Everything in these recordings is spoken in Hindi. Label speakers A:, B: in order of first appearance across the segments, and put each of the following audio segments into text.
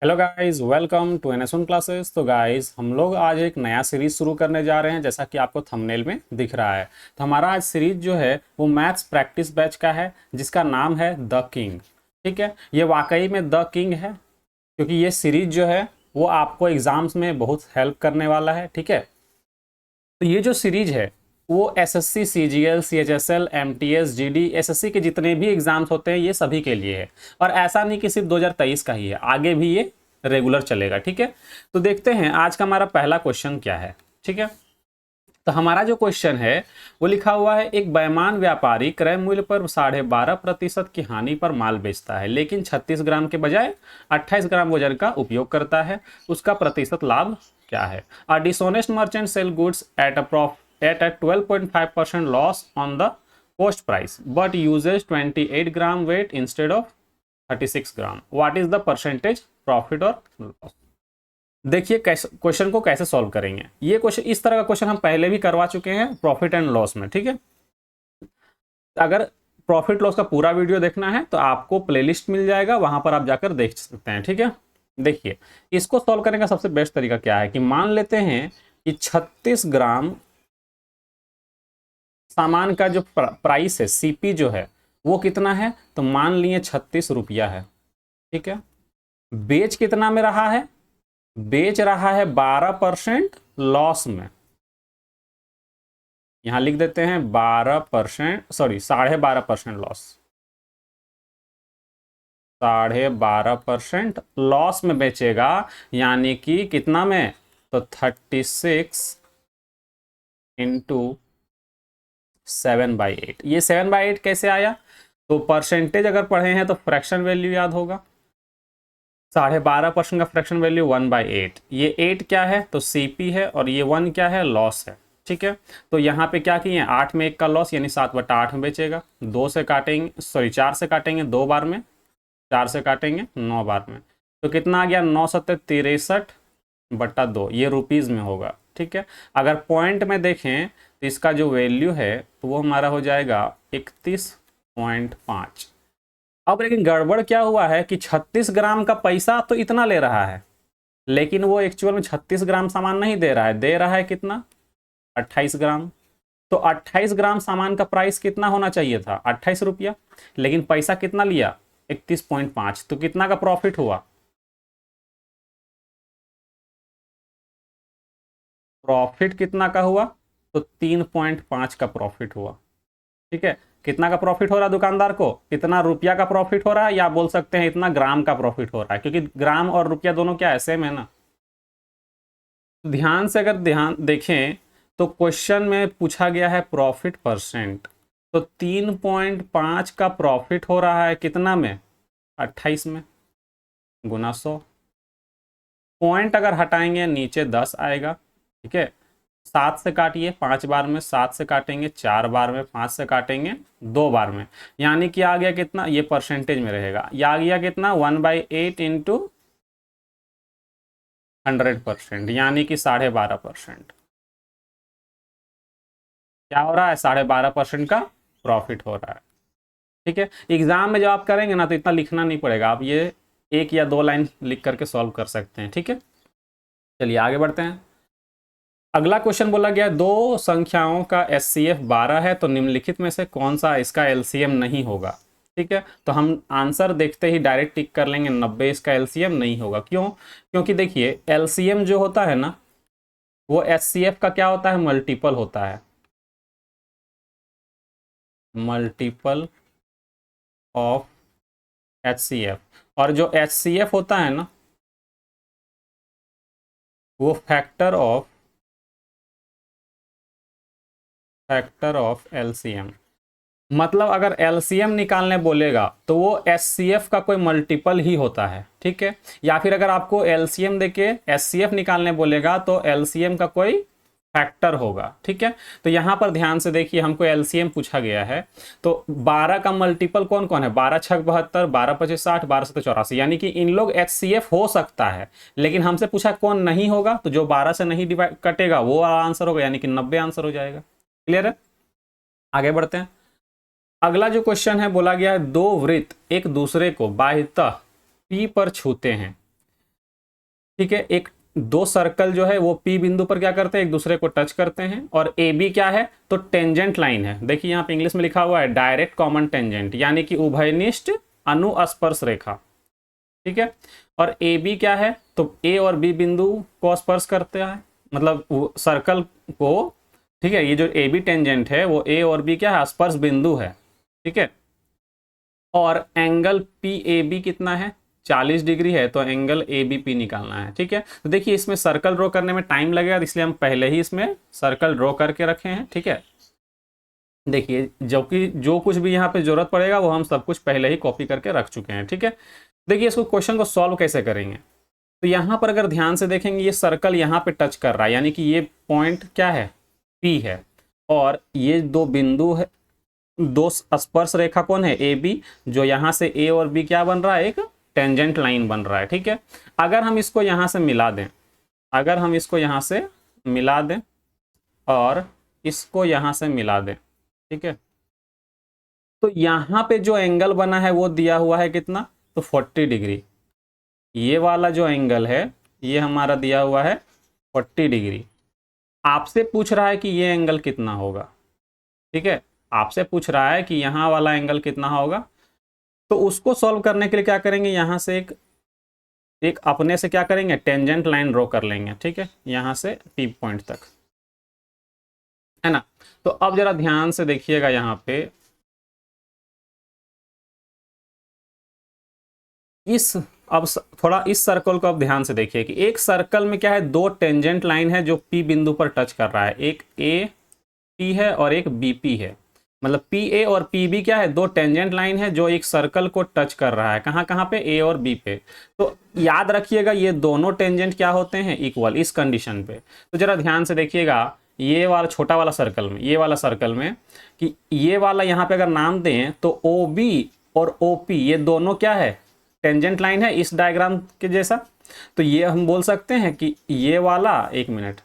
A: Hello guys, welcome to NS one classes. तो गाइस, हम लोग आज एक नया सीरीज शुरू करने जा रहे हैं, जैसा कि आपको थंबनेल में दिख रहा है। तो हमारा आज सीरीज जो है वो मैथ्स प्रैक्टिस बैच का है, जिसका नाम है द किंग। ठीक है, ये वाकई में द किंग है, क्योंकि ये सीरीज जो है वो आपको एग्जाम्स में बहुत हेल्प करने वाला है। ठीक है, तो ये जो सीरीज है वो SSC, CGL, CHSL, MTS, GD, SSC के जितने भी एग्जाम्स होते हैं ये सभी के लिए है। और ऐसा नहीं कि सिर्फ 2023 का ही है, आगे भी ये रेगुलर चलेगा। ठीक है, तो देखते हैं आज का हमारा पहला क्वेश्चन क्या है। ठीक है, तो हमारा जो क्वेश्चन है वो लिखा हुआ है, एक बेईमान व्यापारी क्रय मूल्य पर 12.5% की हानि पर माल बेचता है, लेकिन 36 ग्राम के बजाय 28 ग्राम वजन का उपयोग करता है। उसका प्रतिशत लाभ क्या है? A dishonest merchant sell goods at a 12.5% loss on the cost price but uses 28 gram weight instead of 36 gram. What is the percentage profit और लॉस? देखिए कैसे क्वेश्चन को कैसे सॉल्व करेंगे। ये क्वेश्चन, इस तरह का क्वेश्चन हम पहले भी करवा चुके हैं प्रॉफिट एंड लॉस में। ठीक है, अगर प्रॉफिट लॉस का पूरा वीडियो देखना है तो आपको प्लेलिस्ट मिल जाएगा, वहां पर आप जाकर देख सकते हैं। ठीक है, देखिए इसको सॉल्व करने का सबसे बेस्ट तरीका क्या है कि मान लेते हैं कि 36 ग्राम सामान का जो प्राइस है, सीपी जो है वो कितना है, तो मान लिए 36 रुपया है। ठीक है, बेच कितना में रहा है? बेच रहा है 12% लॉस में। यहां लिख देते हैं 12%, सॉरी 12.5% लॉस। 12.5% लॉस में बेचेगा, यानी कि कितना में, तो 36 इंटू 7/8। ये 7/8 कैसे आया? तो परसेंटेज अगर पढ़े हैं तो फ्रैक्शन वैल्यू याद होगा। 12.5% का फ्रैक्शन वैल्यू 1/8। ये 8 क्या है, तो सीपी है, और ये 1 क्या है, लॉस है। ठीक है, तो यहाँ पे क्या किए, 8 में 1 का लॉस, यानी 7/8 में बेचेगा। 2 से काटेंगे, सॉरी 4 से काटेंगे 2 बार में, 4 से काटेंगे 9 बार में, तो कितना आ गया, 9×7 = 63/2। ये रुपीज़ में होगा। ठीक है, अगर पॉइंट में देखें तो इसका जो वैल्यू है तो वो हमारा हो जाएगा 31.5। अब लेकिन गड़बड़ क्या हुआ है कि 36 ग्राम का पैसा तो इतना ले रहा है, लेकिन वो एक्चुअल में 36 ग्राम सामान नहीं दे रहा है, दे रहा है कितना, 28 ग्राम। तो 28 ग्राम सामान का प्राइस कितना होना चाहिए था, 28 रुपया, लेकिन पैसा कितना लिया, 31.5। तो कितना का प्रॉफिट हुआ? प्रॉफिट कितना का हुआ, तो 3.5 का प्रॉफिट हुआ। ठीक है, कितना का प्रॉफिट हो रहा है दुकानदार को, इतना रुपया का प्रॉफिट हो रहा है, या बोल सकते हैं इतना ग्राम का प्रॉफिट हो रहा है, क्योंकि ग्राम और रुपया दोनों क्या है, सेम है ना। ध्यान से अगर ध्यान देखें तो क्वेश्चन में पूछा गया है प्रॉफिट परसेंट, तो 3.5 का प्रॉफिट हो रहा है कितना में, 28 में, गुना 100। पॉइंट अगर हटाएंगे नीचे 10 आएगा। ठीक है, 7 से काटिए 5 बार में, 7 से काटेंगे 4 बार में, 5 से काटेंगे 2 बार में, यानी कि आ गया कितना, ये परसेंटेज में रहेगा, ये आ गया कितना, 1/8 इंटू 100%, यानी कि 12.5%। क्या हो रहा है, 12.5% का प्रॉफिट हो रहा है। ठीक है, एग्जाम में जब आप करेंगे ना तो इतना लिखना नहीं पड़ेगा, आप ये 1 या 2 लाइन लिख करके सॉल्व कर सकते हैं। ठीक है, चलिए आगे बढ़ते हैं। अगला क्वेश्चन बोला गया, दो संख्याओं का एचसीएफ 12 है, तो निम्नलिखित में से कौन सा इसका एलसीएम नहीं होगा? ठीक है, तो हम आंसर देखते ही डायरेक्ट टिक कर लेंगे, 90 इसका एलसीएम नहीं होगा। क्यों? क्योंकि देखिए एलसीएम जो होता है ना, वो एचसीएफ का क्या होता है, मल्टीपल होता है, मल्टीपल ऑफ एचसीएफ। और जो एचसीएफ होता है ना, वो फैक्टर ऑफ एलसीएम। मतलब अगर एलसीएम निकालने बोलेगा तो वो एचसीएफ का कोई मल्टीपल ही होता है। ठीक है, या फिर अगर आपको एलसीएम देके एचसीएफ निकालने बोलेगा तो एलसीएम का कोई फैक्टर होगा। ठीक है, तो यहां पर ध्यान से देखिए, हमको एलसीएम पूछा गया है, तो 12 का मल्टीपल कौन कौन है, 12×6 = 72, 12×5 = 60, 12×7 = 84, यानी कि इन लोग एचसीएफ हो सकता है, लेकिन हमसे पूछा कौन नहीं होगा, तो जो 12 से नहीं डिवाइड कटेगा वो आंसर होगा, यानी कि 90 आंसर हो जाएगा। क्लियर है, आगे बढ़ते हैं। अगला जो क्वेश्चन है, बोला गया है, दो वृत्त एक दूसरे को बाह्यतः P पर छूते हैं, ठीक है। एक दो सर्कल जो है वो पी बिंदु पर क्या करते हैं, एक दूसरे को टच करते हैं। और ए बी क्या है, तो टेंजेंट लाइन है। देखिए यहाँ पे इंग्लिश में लिखा हुआ है डायरेक्ट कॉमन टेंजेंट, यानी कि उभयनिष्ठ अनुस्पर्श रेखा। ठीक है। और ए बी क्या है, तो ए और बी बिंदु को स्पर्श करते हैं, मतलब सर्कल को। ठीक है। ये जो ए बी टेंजेंट है वो ए और बी क्या है, स्पर्श बिंदु है। ठीक है। और एंगल पी ए बी कितना है, 40 डिग्री है, तो एंगल ए बी पी निकालना है। ठीक है। तो देखिए इसमें सर्कल ड्रॉ करने में टाइम लगेगा, इसलिए हम पहले ही इसमें सर्कल ड्रॉ करके रखे हैं। ठीक है। देखिए जो कुछ भी यहाँ पे जरूरत पड़ेगा वो हम सब कुछ पहले ही कॉपी करके रख चुके हैं। ठीक है। देखिए इसको क्वेश्चन को सॉल्व कैसे करेंगे, तो यहाँ पर अगर ध्यान से देखेंगे ये सर्कल यहाँ पे टच कर रहा है, यानी कि ये पॉइंट क्या है, पी है। और ये दो बिंदु है, दो स्पर्श रेखा कौन है, ए बी, जो यहाँ से ए और बी क्या बन रहा है, एक टेंजेंट लाइन बन रहा है। ठीक है। अगर हम इसको यहाँ से मिला दें, अगर हम इसको यहाँ से मिला दें और इसको यहाँ से मिला दें, ठीक है, तो यहाँ पे जो एंगल बना है वो दिया हुआ है कितना, तो 40 डिग्री। ये वाला जो एंगल है ये हमारा दिया हुआ है 40 डिग्री। आपसे पूछ रहा है कि ये एंगल कितना होगा। ठीक है। आपसे पूछ रहा है कि यहाँ वाला एंगल कितना होगा, तो उसको सॉल्व करने के लिए क्या करेंगे, यहाँ से एक एक अपने से क्या करेंगे, टेंजेंट लाइन ड्रॉ कर लेंगे। ठीक है। यहाँ से पी पॉइंट तक, है ना। तो अब जरा ध्यान से देखिएगा यहाँ पे, इस अब थोड़ा इस सर्कल को अब ध्यान से देखिए कि एक सर्कल में क्या है, दो टेंजेंट लाइन है जो पी बिंदु पर टच कर रहा है। एक ए पी है और एक बी पी है। मतलब पी ए और पी बी क्या है, दो टेंजेंट लाइन है जो एक सर्कल को टच कर रहा है। कहाँ कहाँ पे, ए और बी पे। तो याद रखिएगा ये दोनों टेंजेंट क्या होते हैं, इक्वल, इस कंडीशन पे। तो जरा ध्यान से देखिएगा ये वाला छोटा वाला सर्कल में, ये वाला सर्कल में, कि ये वाला यहाँ पे अगर नाम दें तो ओ बी और ओ पी ये दोनों क्या है, टेंजेंट लाइन है इस डायग्राम के जैसा। तो ये हम बोल सकते हैं कि ये वाला, एक मिनट,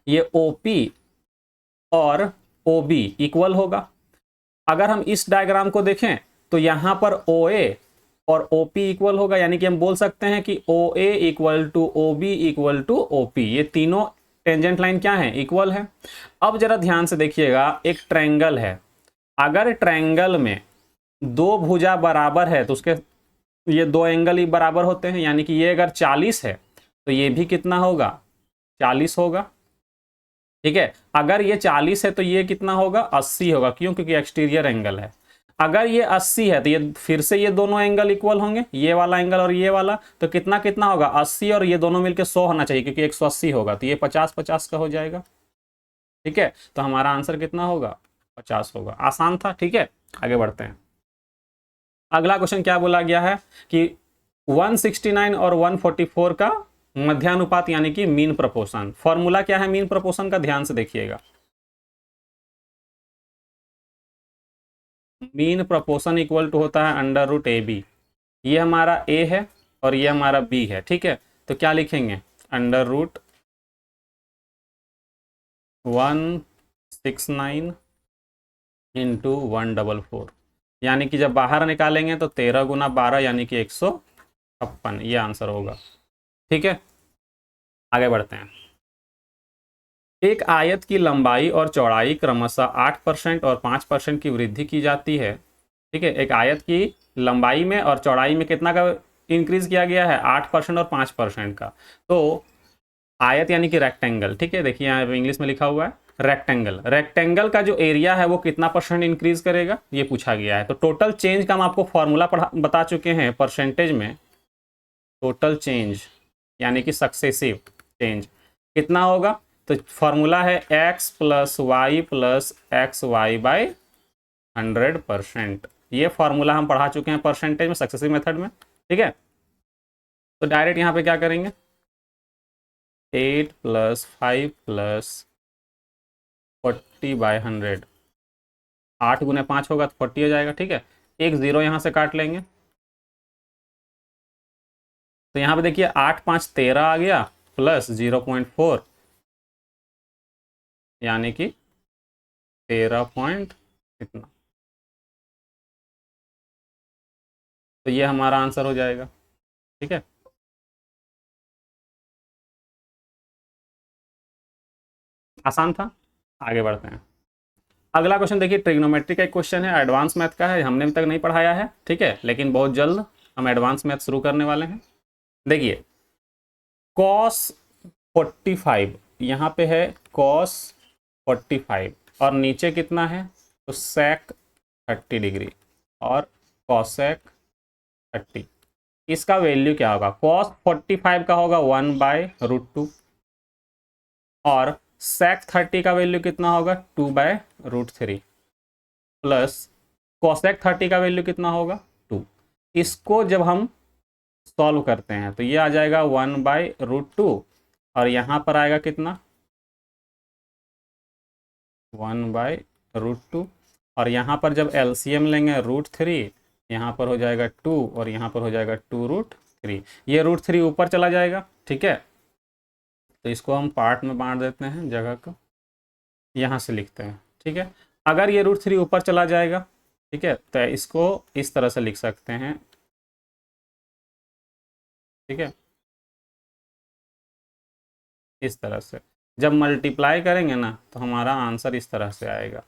A: ये ओ पी और ओ बी इक्वल होगा। अगर हम इस डायग्राम को देखें तो यहां पर ओ ए और ओ पी इक्वल होगा, यानी कि हम बोल सकते हैं कि O A equal to O B equal to O P. ये तीनों टेंजेंट लाइन क्या है, इक्वल है। अब जरा ध्यान से देखिएगा, एक ट्रायंगल है, अगर ट्रायंगल में दो भुजा बराबर है तो उसके ये दो एंगल ही बराबर होते हैं, यानी कि ये अगर 40 है तो ये भी कितना होगा, 40 होगा। ठीक है। अगर ये 40 है तो ये कितना होगा, 80 होगा। क्यों, क्योंकि एक्सटीरियर एंगल है। अगर ये 80 है तो ये फिर से ये दोनों एंगल इक्वल होंगे, ये वाला एंगल और ये वाला। तो कितना कितना होगा, 80 और ये दोनों मिलकर 100 होना चाहिए, क्योंकि 180 होगा तो ये 50-50 का हो जाएगा। ठीक है। तो हमारा आंसर कितना होगा, 50 होगा। आसान था। ठीक है। आगे बढ़ते हैं। अगला क्वेश्चन क्या बोला गया है कि 169 और 144 का मध्यानुपात, यानी कि मीन प्रपोर्शन। फॉर्मूला क्या है मीन प्रपोर्शन का, ध्यान से देखिएगा। मीन प्रपोर्शन इक्वल टू होता है अंडर रूट ए बी। ये हमारा ए है और ये हमारा बी है। ठीक है। तो क्या लिखेंगे, अंडर रूट 169 इंटू 144, यानी कि जब बाहर निकालेंगे तो 13 गुना 12 यानी कि 156, ये आंसर होगा। ठीक है। आगे बढ़ते हैं। एक आयत की लंबाई और चौड़ाई क्रमशः 8% और 5% की वृद्धि की जाती है। ठीक है। एक आयत की लंबाई में और चौड़ाई में कितना का इंक्रीज किया गया है, 8% और 5% का। तो आयत यानी कि रेक्टेंगल। ठीक है। देखिए यहाँ इंग्लिश में लिखा हुआ है रेक्टेंगल। रेक्टेंगल का जो एरिया है वो कितना परसेंट इंक्रीज करेगा, ये पूछा गया है। तो टोटल चेंज का हम आपको फॉर्मूला बता चुके हैं परसेंटेज में। टोटल चेंज यानी कि सक्सेसिव चेंज कितना होगा, तो फॉर्मूला है x plus y plus x y by 100%। ये फॉर्मूला हम पढ़ा चुके हैं परसेंटेज में, सक्सेसिव मेथड में। ठीक है। तो डायरेक्ट यहाँ पे क्या करेंगे, 8 प्लस 5 प्लस 40/100, 8 गुने 5 होगा तो 40 हो जाएगा। ठीक है। एक जीरो यहाँ से काट लेंगे, तो यहाँ पे देखिए 8 5 13 आ गया, प्लस 0.4 यानी कि 13 पॉइंट इतना। तो ये हमारा आंसर हो जाएगा। ठीक है। आसान था। आगे बढ़ते हैं। अगला क्वेश्चन देखिए, ट्रिग्नोमेट्री का एक क्वेश्चन है, एडवांस मैथ का है, हमने अभी तक नहीं पढ़ाया है, ठीक है, लेकिन बहुत जल्द हम एडवांस मैथ शुरू करने वाले हैं। देखिए कॉस 45, यहाँ पे है कॉस 45 और नीचे कितना है, तो सेक 30 डिग्री और कॉसेक 30। इसका वैल्यू क्या होगा, कॉस 45 का होगा 1/√2 और सेक 30 का वैल्यू कितना होगा 2/√3 प्लस कॉसेक 30 का वैल्यू कितना होगा 2। इसको जब हम सॉल्व करते हैं तो ये आ जाएगा 1/√2 और यहाँ पर आएगा कितना 1/√2 और यहाँ पर जब एलसीएम लेंगे √3, यहाँ पर हो जाएगा 2 और यहाँ पर हो जाएगा 2√3। ये √3 ऊपर चला जाएगा, ठीक है, तो इसको हम पार्ट में बांट देते हैं जगह को, यहाँ से लिखते हैं, ठीक है। अगर ये √3 ऊपर चला जाएगा, ठीक है, तो इसको इस तरह से लिख सकते हैं, ठीक है, इस तरह से। जब मल्टीप्लाई करेंगे ना तो हमारा आंसर इस तरह से आएगा।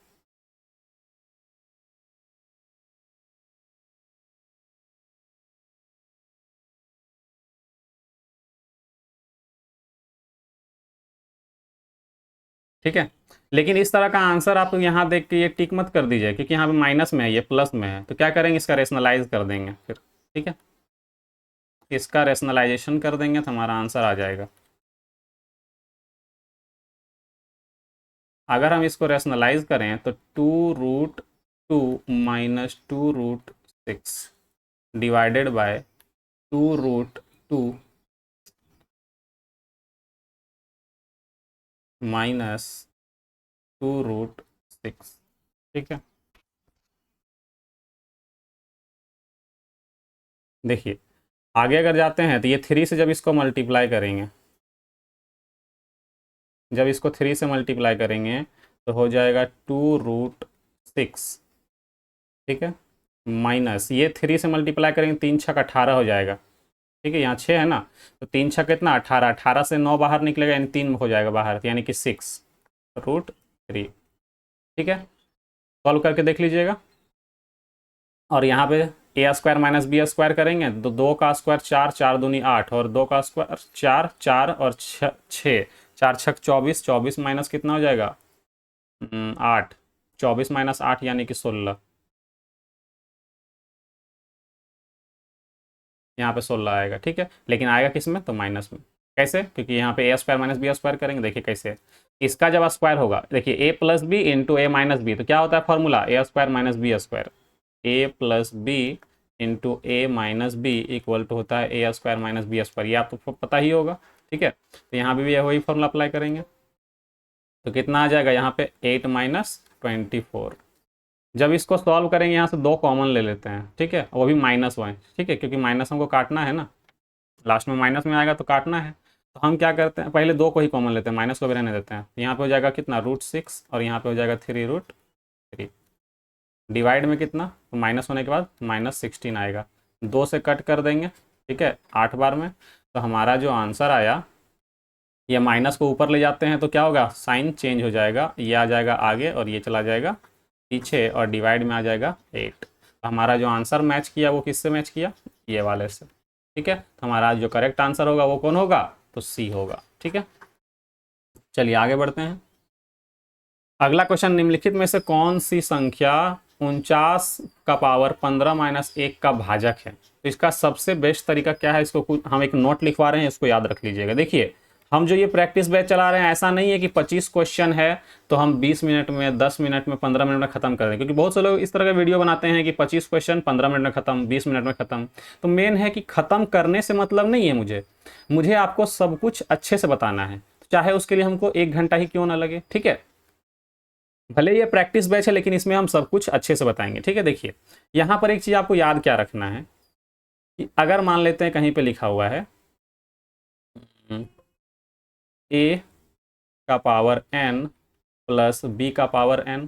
A: ठीक है, लेकिन इस तरह का आंसर आप यहाँ देख के ये टिक मत कर दीजिए, क्योंकि यहाँ पे माइनस में है, ये प्लस में है, तो क्या करेंगे इसका रेशनलाइज कर देंगे फिर, ठीक है, इसका रेशनलाइजेशन कर देंगे तो हमारा आंसर आ जाएगा। अगर हम इसको रेशनलाइज करें तो 2√2 माइनस 2√6 डिवाइडेड बाय 2√2 माइनस 2√6, ठीक है। देखिए आगे अगर जाते हैं तो ये 3 से जब इसको मल्टीप्लाई करेंगे, जब इसको 3 से मल्टीप्लाई करेंगे तो हो जाएगा 2√6, ठीक है, माइनस ये 3 से मल्टीप्लाई करेंगे 3 छक 18 हो जाएगा, ठीक है, यहाँ 6 है ना, तो 3 छक कितना 18, 18 से 9 बाहर निकलेगा यानी 3 हो जाएगा बाहर, यानी कि 6√3, ठीक है। सॉल्व करके देख लीजिएगा। और यहाँ पे a square minus b square करेंगे तो 2 का स्क्वायर 4, 4 दूनी 8 और 2 का स्क्वायर 4, 4 और 6, 4 छक 24, 24 माइनस कितना हो जाएगा 8, 24 माइनस 8 यानी कि 16, यहाँ पे 16 आएगा, ठीक है, लेकिन आएगा किस में, तो माइनस में। कैसे, क्योंकि यहाँ पे a square minus b square करेंगे, देखिए कैसे, इसका जब स्क्वायर होगा, देखिए a plus b into a minus b, तो क्या होता है formula, a square minus b square, a plus b into a minus b equal to होता है a square minus b square, ये आपको पता ही होगा, ठीक है, तो यहाँ पे भी वही फॉर्मूला अप्लाई करेंगे तो कितना आ जाएगा यहाँ पे 8 माइनस 24। जब इसको सॉल्व करेंगे यहाँ से 2 कॉमन ले लेते हैं, ठीक है, वो भी -1, ठीक है, क्योंकि माइनस हमको काटना है ना, लास्ट में माइनस में आएगा तो काटना है, तो हम क्या करते हैं पहले 2 को ही कॉमन लेते हैं, माइनस को भी रहने देते हैं, यहाँ पे हो जाएगा कितना √6 और यहाँ पे हो जाएगा 3√3, डिवाइड में कितना, तो माइनस होने के बाद -16 आएगा, 2 से कट कर देंगे, ठीक है, 8 बार में, तो हमारा जो आंसर आया, ये माइनस को ऊपर ले जाते हैं तो क्या होगा, साइन चेंज हो जाएगा, ये आ जाएगा आगे और ये चला जाएगा पीछे और डिवाइड में आ जाएगा 8। तो हमारा जो आंसर मैच किया वो किससे मैच किया, ये वाले से, ठीक है, तो हमारा जो करेक्ट आंसर होगा वो कौन होगा, तो सी होगा, ठीक है। चलिए आगे बढ़ते हैं। अगला क्वेश्चन, निम्नलिखित में से कौन सी संख्या 49 का पावर 15 माइनस 1 का भाजक है, तो इसका सबसे बेस्ट तरीका क्या है, इसको कुछ हम एक नोट लिखवा रहे हैं, इसको याद रख लीजिएगा। देखिए हम जो ये प्रैक्टिस बैच चला रहे हैं, ऐसा नहीं है कि 25 क्वेश्चन है तो हम 20 मिनट में, 10 मिनट में, 15 मिनट में खत्म कर दें, क्योंकि बहुत से लोग इस तरह का वीडियो बनाते हैं कि 25 क्वेश्चन 15 मिनट में खत्म, 20 मिनट में खत्म। तो मेन है कि खत्म करने से मतलब नहीं है, मुझे आपको सब कुछ अच्छे से बताना है, चाहे उसके लिए हमको 1 घंटा ही क्यों ना लगे, ठीक है। भले ये प्रैक्टिस बैच है लेकिन इसमें हम सब कुछ अच्छे से बताएंगे, ठीक है। देखिए यहाँ पर एक चीज़ आपको याद क्या रखना है कि अगर मान लेते हैं कहीं पे लिखा हुआ है ए का पावर n प्लस बी का पावर n,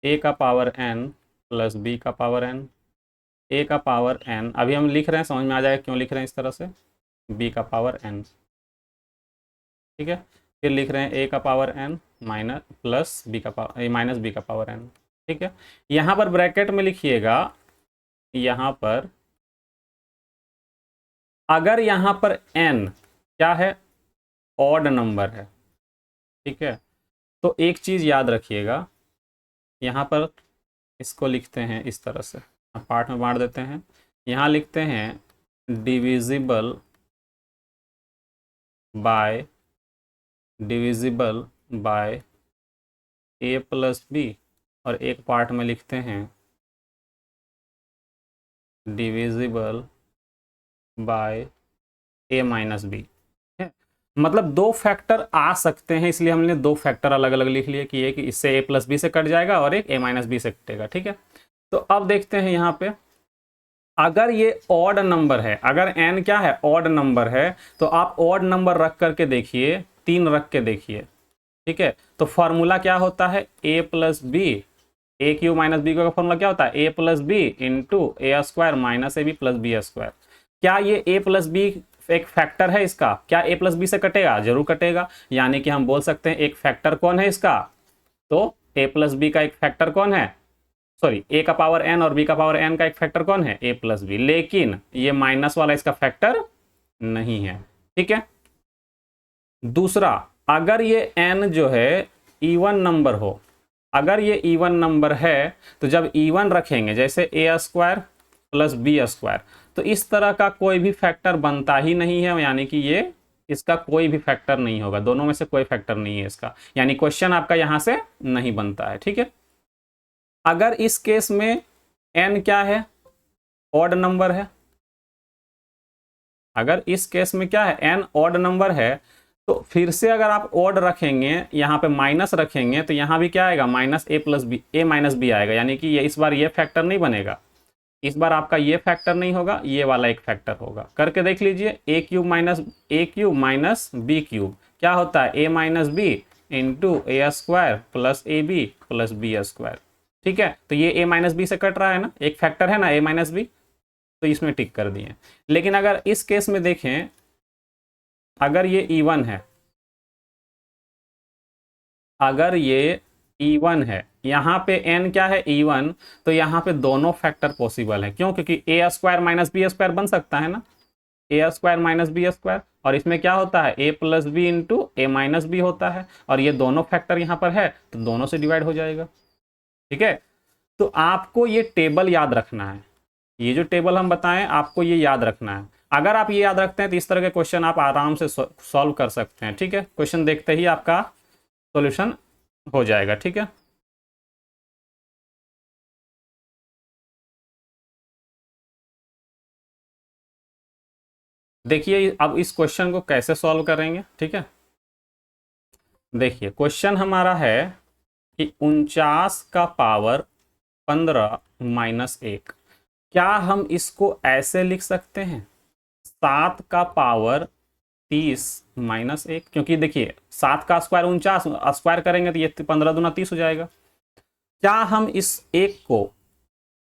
A: ए का पावर n प्लस बी का पावर n, ए का पावर n, अभी हम लिख रहे हैं, समझ में आ जाएगा क्यों लिख रहे हैं इस तरह से, बी का पावर n, ठीक है। फिर लिख रहे हैं a का power n minus plus b का पावर माइनस बी का पावर n। ठीक है, यहाँ पर ब्रैकेट में लिखिएगा, यहाँ पर अगर यहाँ पर n क्या है, ऑड नंबर है, ठीक है, तो एक चीज याद रखिएगा, यहाँ पर इसको लिखते हैं इस तरह से, पार्ट में बांट देते हैं। यहाँ लिखते हैं divisible by a plus b, और एक पार्ट में लिखते हैं divisible by a minus b. मतलब दो फैक्टर आ सकते हैं, इसलिए हमने दो फैक्टर अलग अलग लिख लिए कि एक इससे a प्लस बी से कट जाएगा और एक a माइनस बी से कटेगा। ठीक है, तो अब देखते हैं यहाँ पे, अगर ये ऑड नंबर है, अगर n क्या है, ऑड नंबर है, तो आप ऑड नंबर रख करके देखिए, 3 रख के देखिए। ठीक है, तो फॉर्मूला क्या होता है, a plus b, a cube minus b का फॉर्मूला क्या होता है, a plus b into a square minus a b plus b square. क्या ये a प्लस बी एक फैक्टर है इसका, क्या a प्लस बी से कटेगा, जरूर कटेगा, यानी कि हम बोल सकते हैं एक फैक्टर कौन है इसका, तो a प्लस बी का एक फैक्टर कौन है, सॉरी a का पावर n और b का पावर n का एक फैक्टर कौन है, a प्लस बी, लेकिन ये माइनस वाला इसका फैक्टर नहीं है। ठीक है, दूसरा, अगर ये n जो है इवन नंबर हो, अगर ये इवन नंबर है तो जब इवन रखेंगे, जैसे a square plus b square, तो इस तरह का कोई भी फैक्टर बनता ही नहीं है, यानी कि ये इसका कोई भी फैक्टर नहीं होगा, दोनों में से कोई फैक्टर नहीं है इसका, यानी क्वेश्चन आपका यहां से नहीं बनता है। ठीक है, अगर इस केस में n क्या है, ऑड नंबर है, अगर इस केस में क्या है, n ऑड नंबर है, तो फिर से अगर आप ऑड रखेंगे, यहाँ पे माइनस रखेंगे, तो यहाँ भी क्या आएगा, माइनस ए प्लस बी, ए माइनस बी आएगा, यानी कि ये इस बार ये फैक्टर नहीं बनेगा, इस बार आपका ये फैक्टर नहीं होगा, ये वाला एक फैक्टर होगा। करके देख लीजिए, a cube minus b cube क्या होता है, a minus b into a square plus a b plus b square. ठीक है, तो ये a माइनस बी से कट रहा है ना, एक फैक्टर है ना a माइनस बी, तो इसमें टिक कर दिए। लेकिन अगर इस केस में देखें, अगर ये इवन है, अगर ये इवन है, यहाँ पे n क्या है, इवन, तो यहाँ पे दोनों फैक्टर पॉसिबल है, क्यों, क्योंकि a square minus b square बन सकता है ना, a square minus b square, और इसमें क्या होता है, a plus b into a minus b होता है, और ये दोनों फैक्टर यहाँ पर है, तो दोनों से डिवाइड हो जाएगा। ठीक है, तो आपको ये टेबल याद रखना है, ये जो टेबल हम बताएं आपको ये याद रखना है। अगर आप ये याद रखते हैं तो इस तरह के क्वेश्चन आप आराम से सॉल्व कर सकते हैं। ठीक है, क्वेश्चन देखते ही आपका सॉल्यूशन हो जाएगा। ठीक है, देखिए अब इस क्वेश्चन को कैसे सॉल्व करेंगे। ठीक है, देखिए क्वेश्चन हमारा है कि 49 का पावर 15 माइनस 1, क्या हम इसको ऐसे लिख सकते हैं, 7 का पावर 30 माइनस 1, क्योंकि देखिए 7 का स्क्वायर 49, स्क्वायर करेंगे तो ये 15 दूना 30 हो जाएगा। क्या हम इस एक को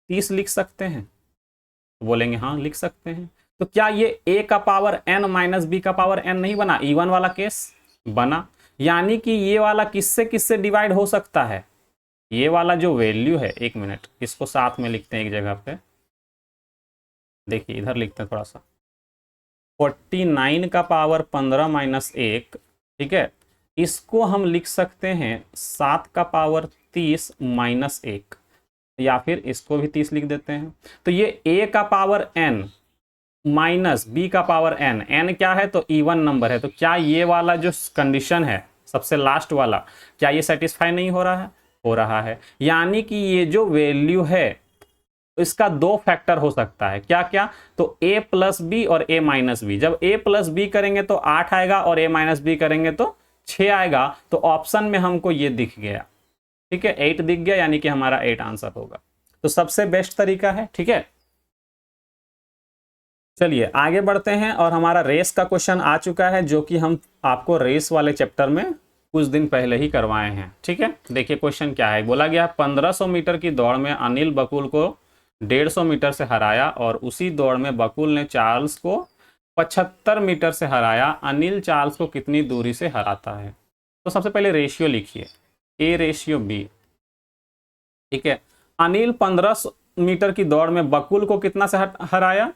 A: 30 लिख सकते हैं, तो बोलेंगे हाँ लिख सकते हैं। तो क्या ये a का पावर n माइनस बी का पावर n नहीं बना, इवन वाला केस बना, यानी कि ये वाला किससे किससे डिवाइड हो सकता है, ये वाला जो वैल्यू है, एक मिनट इसको साथ में लिखते हैं एक जगह पे, देखिए इधर लिखते हैं थोड़ा सा, 49 का पावर 15 माइनस 1, ठीक है, इसको हम लिख सकते हैं 7 का पावर 30 माइनस 1, या फिर इसको भी 30 लिख देते हैं। तो ये a का पावर n माइनस b का पावर n, n क्या है तो इवन नंबर है, तो क्या ये वाला जो कंडीशन है सबसे लास्ट वाला, क्या ये सेटिस्फाई नहीं हो रहा है, हो रहा है, यानी कि ये जो वैल्यू है इसका दो फैक्टर हो सकता है, क्या क्या, तो a प्लस बी और a माइनस बी। जब a प्लस बी करेंगे तो 8 आएगा और a माइनस बी करेंगे तो 6 आएगा, तो ऑप्शन में हमको ये दिख गया। ठीक है, 8 दिख गया, यानी कि हमारा 8 आंसर होगा, तो सबसे बेस्ट तरीका है। ठीक है, चलिए आगे बढ़ते हैं, और हमारा रेस का क्वेश्चन आ चुका है, जो कि हम आपको रेस वाले चैप्टर में कुछ दिन पहले ही करवाए हैं। ठीक है, देखिए क्वेश्चन क्या है, बोला गया 1500 मीटर की दौड़ में अनिल बकुल को 150 मीटर से हराया, और उसी दौड़ में बकुल ने चार्ल्स को 75 मीटर से हराया, अनिल चार्ल्स को कितनी दूरी से हराता है? तो सबसे पहले रेशियो लिखिए, A/B। ठीक है, अनिल 1500 मीटर की दौड़ में बकुल को कितना से हराया?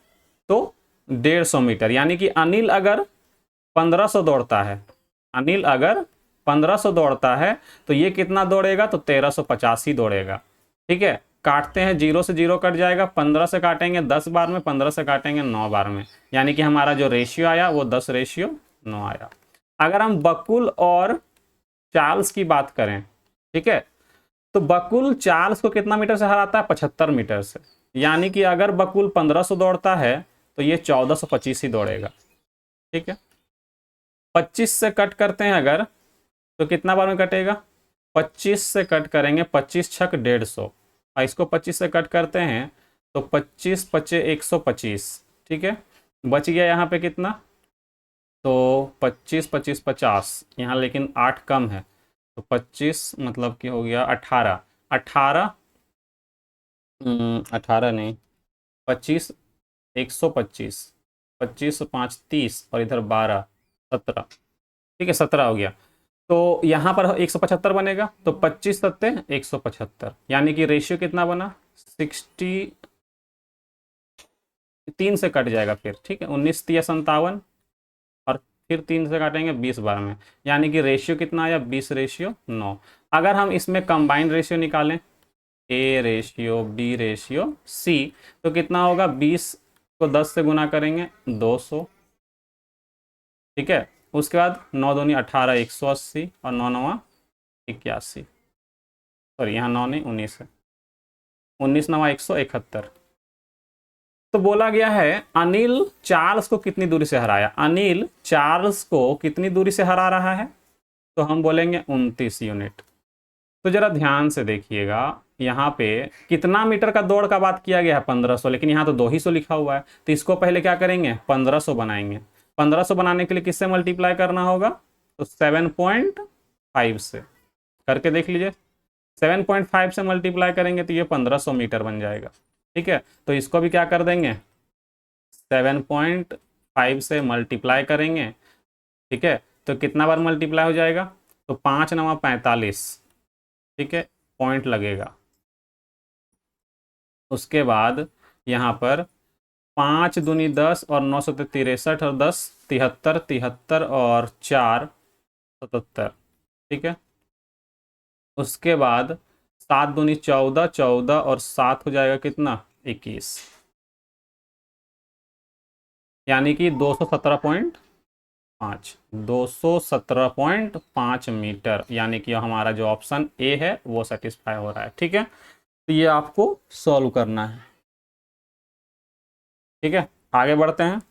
A: तो 150 मीटर। यानी कि अनिल अगर 1500 दौड़ता है, अनिल अगर 1500 दौड़ता है तो ये कितना दौड़ेगा? तो 1350 ही दौड़ेगा। ठीक है, काटते हैं, 0 से 0 कट जाएगा, 15 से काटेंगे 10 बार में, 15 से काटेंगे 9 बार में, यानी कि हमारा जो रेशियो आया वो 10/9 आया। अगर हम बकुल और चार्ल्स की बात करें, ठीक है, तो बकुल चार्ल्स को कितना मीटर से हराता है? 75 मीटर से। यानी कि अगर बकुल 1500 दौड़ता है तो ये 1425 ही दौड़ेगा। ठीक है, 25 से कट करते हैं अगर, तो कितना बार में कटेगा? 25 से कट करेंगे, 25 छक 150, और इसको 25 से कट करते हैं तो 25 पचे 125। ठीक है, बच गया यहाँ पे कितना? तो 25 25 50, यहाँ लेकिन 8 कम है, तो 25 मतलब कि हो गया 18, 18 18 नहीं, 25 125, 25 5 30 और इधर 12 17। ठीक है, 17 हो गया। तो यहाँ पर 175 बनेगा, तो 25 सत्ते 175, यानी कि रेशियो कितना बना? 60, 3 से कट जाएगा फिर। ठीक है, 19 3 57, और फिर 3 से काटेंगे 20 बार में, यानी कि रेशियो कितना आया? 20/9। अगर हम इसमें कंबाइंड रेशियो निकालें, A/B/C, तो कितना होगा? 20 को 10 से गुना करेंगे 200। ठीक है, उसके बाद 9 दूनी 18 180, और 9 9 81, सॉरी यहाँ 9 नहीं 19 है, 19 9 171। तो बोला गया है अनिल चार्ल्स को कितनी दूरी से हराया? अनिल चार्ल्स को कितनी दूरी से हरा रहा है? तो हम बोलेंगे 29 यूनिट। तो जरा ध्यान से देखिएगा, यहाँ पे कितना मीटर का दौड़ का बात किया गया है? 1500, लेकिन यहाँ तो 200 लिखा हुआ है, तो इसको पहले क्या करेंगे? 1500 बनाएंगे। 1500 बनाने के लिए किससे मल्टीप्लाई करना होगा? तो 7.5 से करके देख लीजिए। 7.5 से मल्टीप्लाई करेंगे तो ये 1500 मीटर बन जाएगा। ठीक है, तो इसको भी क्या कर देंगे? 7.5 से मल्टीप्लाई करेंगे। ठीक है, तो कितना बार मल्टीप्लाई हो जाएगा? तो 5 9 45। ठीक है, पॉइंट लगेगा। उसके बाद यहाँ पर 5 दूनी 10 और 9 7 63 और 10 73, 73 और 4 77। ठीक है, उसके बाद 7 दूनी 14, 14 और 7 हो जाएगा कितना? 21, यानी कि 217.5, 217.5 मीटर, यानी कि हमारा जो ऑप्शन ए है वो सेटिस्फाई हो रहा है। ठीक है, तो ये आपको सॉल्व करना है। ठीक है, आगे बढ़ते हैं।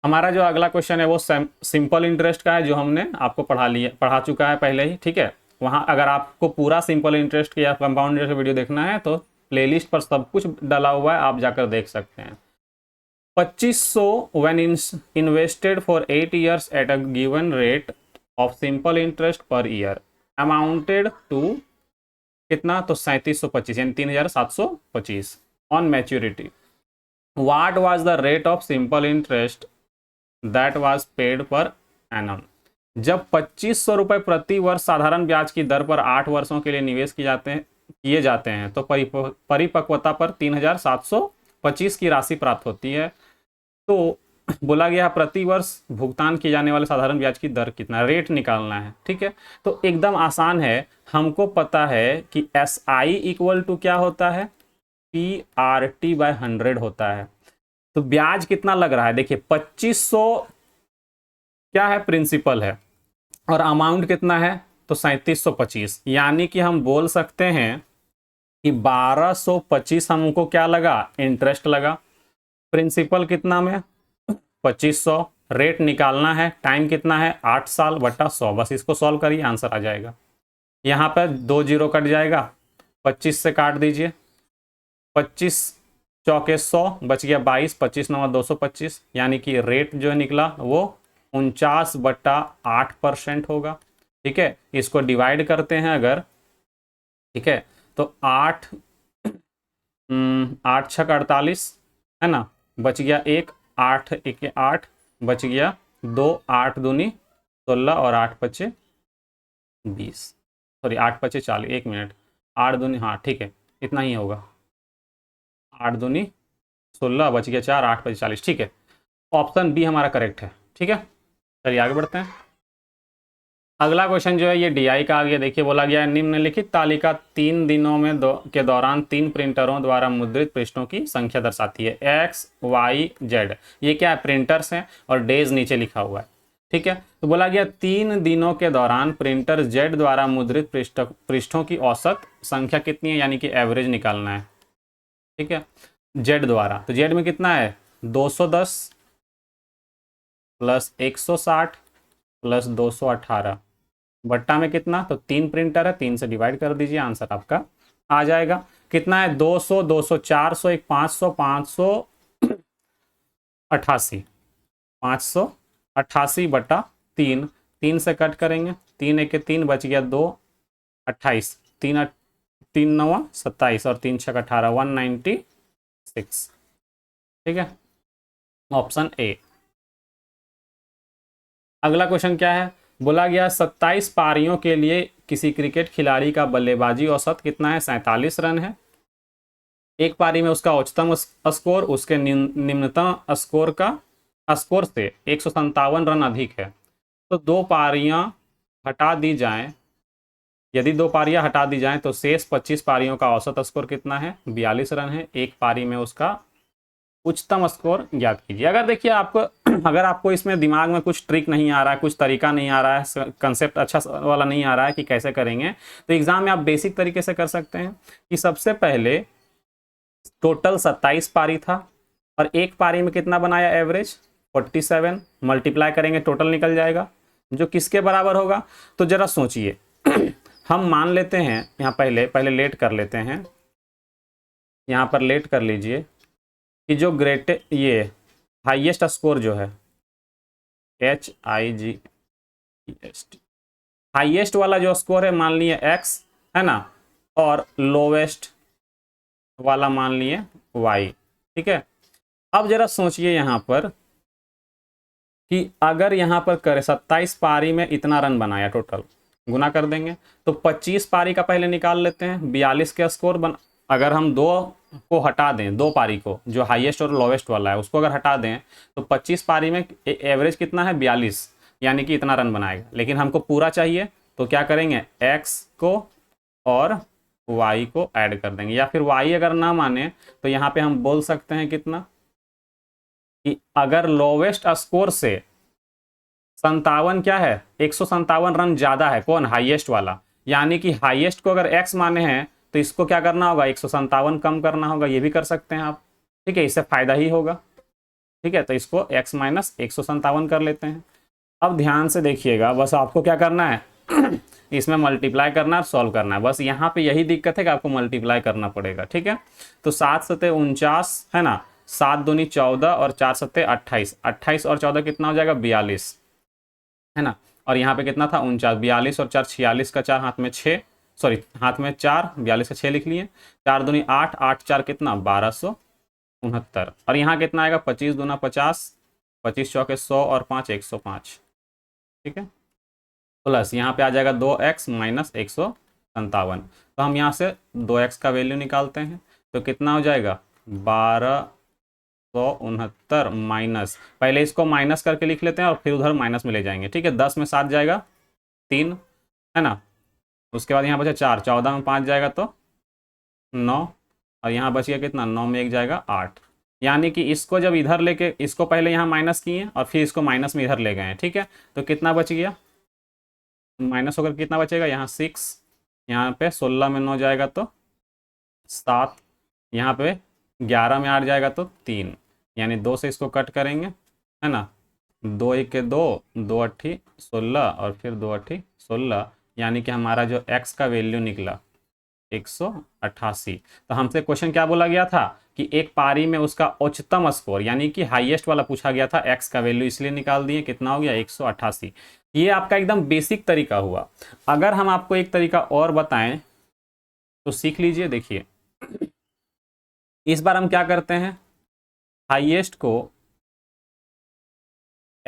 A: हमारा जो अगला क्वेश्चन है वो सिंपल इंटरेस्ट का है, जो हमने आपको पढ़ा चुका है पहले ही। ठीक है, वहाँ अगर आपको पूरा सिंपल इंटरेस्ट या कंपाउंड इंटरेस्ट वीडियो देखना है तो प्लेलिस्ट पर सब कुछ डाला हुआ है, आप जाकर देख सकते हैं। 2500 when invested for 8 years at a given rate of simple interest per year amounted to कितना? तो 3725, यानी 3725 on maturity. What was the rate of simple interest that was paid per annum? जब 2500 रुपये प्रति वर्ष साधारण ब्याज की दर पर 8 वर्षों के लिए निवेश किए जाते हैं तो परिपक्वता पर 3725 की राशि प्राप्त होती है। तो बोला गया प्रति वर्ष भुगतान किए जाने वाले साधारण ब्याज की दर कितना? रेट निकालना है। ठीक है, तो एकदम आसान है, हमको पता है कि SI इक्वल टू क्या होता है? PRT/100 होता है। तो ब्याज कितना लग रहा है? देखिए 2500 क्या है? प्रिंसिपल है, और अमाउंट कितना है? तो 3725, यानी कि हम बोल सकते हैं कि 1225 हमको क्या लगा? इंटरेस्ट लगा। प्रिंसिपल कितना में? 2500। रेट निकालना है, टाइम कितना है? 8 साल बटा 100, बस इसको सॉल्व करिए, आंसर आ जाएगा। यहाँ पर 2 जीरो कट जाएगा, 25 से काट दीजिए, 25 चौके 100, बच गया 22, 25 9 225, यानी कि रेट जो निकला वो 49/8% होगा। ठीक है, इसको डिवाइड करते हैं अगर, ठीक है, तो 8 8 6 48 है ना, बच गया 1, 8 एक 8 बच गया 2, 8 दूनी 16 और 8 पचे 20, सॉरी 8 पचे 40, 1 मिनट, 8 दूनी, हाँ ठीक है इतना ही होगा, 8 दूनी 16 बच गया 4, 8 पचे 40, ठीक है। ऑप्शन बी हमारा करेक्ट है, ठीक है। चलिए आगे बढ़ते हैं। अगला क्वेश्चन जो है ये डीआई का आ गया। देखिए बोला गया है निम्नलिखित तालिका 3 दिनों में के दौरान 3 प्रिंटरों द्वारा मुद्रित पृष्ठों की संख्या दर्शाती है। एक्स वाई जेड, ये क्या है, प्रिंटर्स हैं और डेज नीचे लिखा हुआ है, ठीक है। तो बोला गया 3 दिनों के दौरान प्रिंटर जेड द्वारा मुद्रित पृष्ठों की औसत संख्या कितनी है, यानी कि एवरेज निकालना है, ठीक है। जेड द्वारा, तो जेड में कितना है 210 प्लस 160 प्लस 218 बट्टा में कितना, तो 3 प्रिंटर है, 3 से डिवाइड कर दीजिए, आंसर आपका आ जाएगा। कितना है 200 200 400 एक 500 588 588 बटा 3, 3 से कट करेंगे, 3 एक के 3 बच गया 2, 28, 3 3 9 27 और 3 6 18 196, ठीक है, ऑप्शन ए। अगला क्वेश्चन क्या है, बोला गया 27 पारियों के लिए किसी क्रिकेट खिलाड़ी का बल्लेबाजी औसत कितना है, 47 रन है। एक पारी में उसका उच्चतम स्कोर उसके निम्नतम स्कोर से 157 रन अधिक है। तो 2 पारियां हटा दी जाएं, यदि 2 पारियां हटा दी जाएं तो शेष 25 पारियों का औसत स्कोर कितना है, 42 रन है। एक पारी में उसका उच्चतम स्कोर ज्ञात कीजिए। अगर देखिए आपको अगर आपको इसमें दिमाग में कुछ ट्रिक नहीं आ रहा है, कुछ तरीका नहीं आ रहा है, कंसेप्ट अच्छा वाला नहीं आ रहा है कि कैसे करेंगे, तो एग्जाम में आप बेसिक तरीके से कर सकते हैं कि सबसे पहले टोटल 27 पारी था और एक पारी में कितना बनाया एवरेज 47, मल्टीप्लाई करेंगे टोटल निकल जाएगा जो किसके बराबर होगा। तो जरा सोचिए हम मान लेते हैं यहाँ पहले लेट कर लेते हैं, यहाँ पर लेट कर लीजिए कि जो ये हाईएस्ट स्कोर जो है HIGEST, हाईएस्ट वाला जो स्कोर है मान लिए x है ना, और लोवेस्ट वाला मान लिए y, ठीक है। अब जरा सोचिए यहाँ पर कि अगर यहाँ पर करें 27 पारी में इतना रन बनाया टोटल, गुना कर देंगे तो 25 पारी का पहले निकाल लेते हैं, 42 के स्कोर अगर हम 2 को हटा दें, 2 पारी को जो हाईएस्ट और लोवेस्ट वाला है उसको अगर हटा दें तो 25 पारी में एवरेज कितना है 42, यानी कि इतना रन बनाएगा। लेकिन हमको पूरा चाहिए तो क्या करेंगे, x को और y को ऐड कर देंगे, या फिर y अगर ना माने तो यहाँ पे हम बोल सकते हैं कितना कि अगर लोवेस्ट स्कोर से 57 क्या है 157 रन ज्यादा है, कौन, हाईएस्ट वाला, यानी कि हाईएस्ट को अगर x माने हैं तो इसको क्या करना होगा 157 कम करना होगा, ये भी कर सकते हैं आप, ठीक है, इससे फायदा ही होगा, ठीक है। तो इसको x माइनस 157 कर लेते हैं। अब ध्यान से देखिएगा, बस आपको क्या करना है इसमें मल्टीप्लाई करना है, सॉल्व करना है, बस यहाँ पे यही दिक्कत है कि आपको मल्टीप्लाई करना पड़ेगा, ठीक है। तो 7 सत्ते 49 है ना, 7 दूनी 14 और 4 सत्ते 28, 28 और 14 कितना हो जाएगा 42 है ना, और यहाँ पे कितना था 49, 42 और 4 46 का 4 हाथ में 6, सॉरी हाथ में 4, 42 का 6 लिख लिए, 4 दूनी 8, 8 4 कितना 1269, और यहाँ कितना आएगा 25 दूना 50, 25 चौके 100 और 5 105, ठीक है, प्लस यहाँ पे आ जाएगा 2x माइनस 157। तो हम यहाँ से 2x का वैल्यू निकालते हैं तो कितना हो जाएगा 1269 माइनस, पहले इसको माइनस करके लिख लेते हैं और फिर उधर माइनस में ले जाएंगे, ठीक है। 10 में 7 जाएगा 3 है ना, उसके बाद यहाँ बचा 4, 14 में 5 जाएगा तो 9, और यहाँ बच गया कितना 9 में 1 जाएगा 8, यानी कि इसको जब इधर लेके इसको पहले यहाँ माइनस किए और फिर इसको माइनस में इधर ले गए, ठीक है। तो कितना बच गया, माइनस होकर कितना बचेगा यहाँ 6, यहाँ पे 16 में 9 जाएगा तो 7, यहाँ पे 11 में 8 जाएगा तो 3, यानी 2 से इसको कट करेंगे है ना, 2 1 के 2, 2 अट्ठी 16 और फिर 2 अट्ठी 16, यानी कि हमारा जो x का वैल्यू निकला 188। तो हमसे क्वेश्चन क्या बोला गया था कि एक पारी में उसका उच्चतम स्कोर यानी कि हाईएस्ट वाला पूछा गया था, x का वैल्यू इसलिए निकाल दिए, कितना हो गया 188। ये आपका एकदम बेसिक तरीका हुआ। अगर हम आपको एक तरीका और बताएं तो सीख लीजिए। देखिए इस बार हम क्या करते हैं, हाईएस्ट को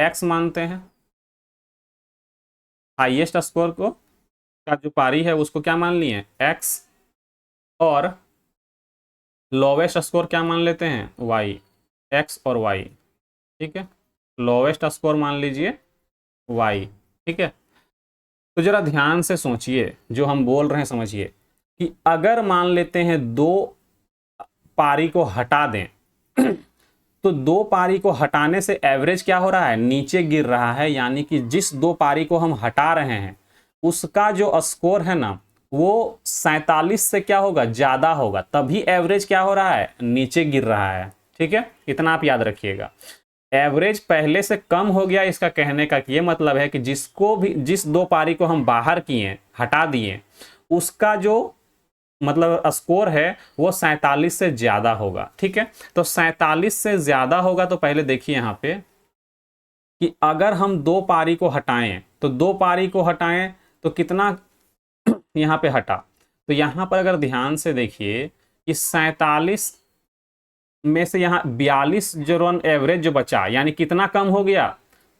A: x मानते हैं, हाईएस्ट स्कोर को का जो पारी है उसको क्या मान लिए x, और लोवेस्ट स्कोर क्या मान लेते हैं y, x और y। ठीक है, लोवेस्ट स्कोर मान लीजिए y। ठीक है, तो जरा ध्यान से सोचिए जो हम बोल रहे हैं, समझिए कि अगर मान लेते हैं दो पारी को हटा दें तो दो पारी को हटाने से एवरेज क्या हो रहा है, नीचे गिर रहा है। यानी कि जिस दो पारी को हम हटा रहे हैं उसका जो स्कोर है ना वो 47 से क्या होगा, ज्यादा होगा, तभी एवरेज क्या हो रहा है, नीचे गिर रहा है। ठीक है, इतना आप याद रखिएगा। एवरेज पहले से कम हो गया, इसका कहने का ये मतलब है कि जिसको भी, जिस दो पारी को हम बाहर किए, हटा दिए, उसका जो मतलब स्कोर है वो 47 से ज्यादा होगा। ठीक है, तो 47 से ज्यादा होगा तो पहले देखिए यहां पे कि अगर हम दो पारी को हटाएं तो दो पारी को हटाएं तो कितना यहां पे हटा, तो यहां पर अगर ध्यान से देखिए कि 47 में से यहां 42 जो रन एवरेज जो बचा, यानी कितना कम हो गया,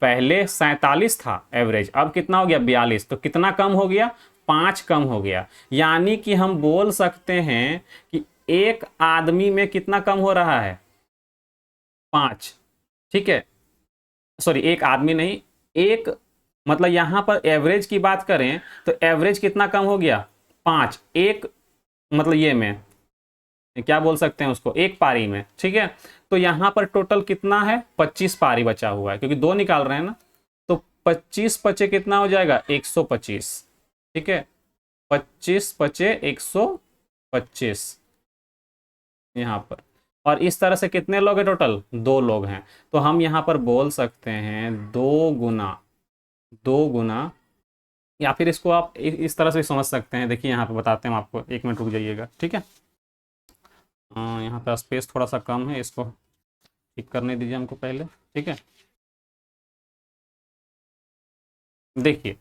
A: पहले 47 था एवरेज, अब कितना हो गया 42, तो कितना कम हो गया, 5 कम हो गया। यानी कि हम बोल सकते हैं कि एक आदमी में कितना कम हो रहा है, 5। ठीक है, सॉरी एक आदमी नहीं, एक मतलब यहां पर एवरेज की बात करें तो एवरेज कितना कम हो गया, 5। एक मतलब ये में क्या बोल सकते हैं उसको, एक पारी में। ठीक है, तो यहां पर टोटल कितना है, 25 पारी बचा हुआ है, क्योंकि दो निकाल रहे हैं ना, तो 25 पचे कितना हो जाएगा, 125। ठीक है, 25 पचे 125 यहां पर। और इस तरह से कितने लोग हैं टोटल, दो लोग हैं। तो हम यहां पर बोल सकते हैं दो गुना, दो गुना, या फिर इसको आप इस तरह से समझ सकते हैं। देखिए यहाँ पे बताते हैं आपको, एक मिनट रुक जाइएगा। ठीक है, यहाँ पे स्पेस थोड़ा सा कम है, इसको ठीक करने दीजिए हमको पहले। ठीक है, देखिए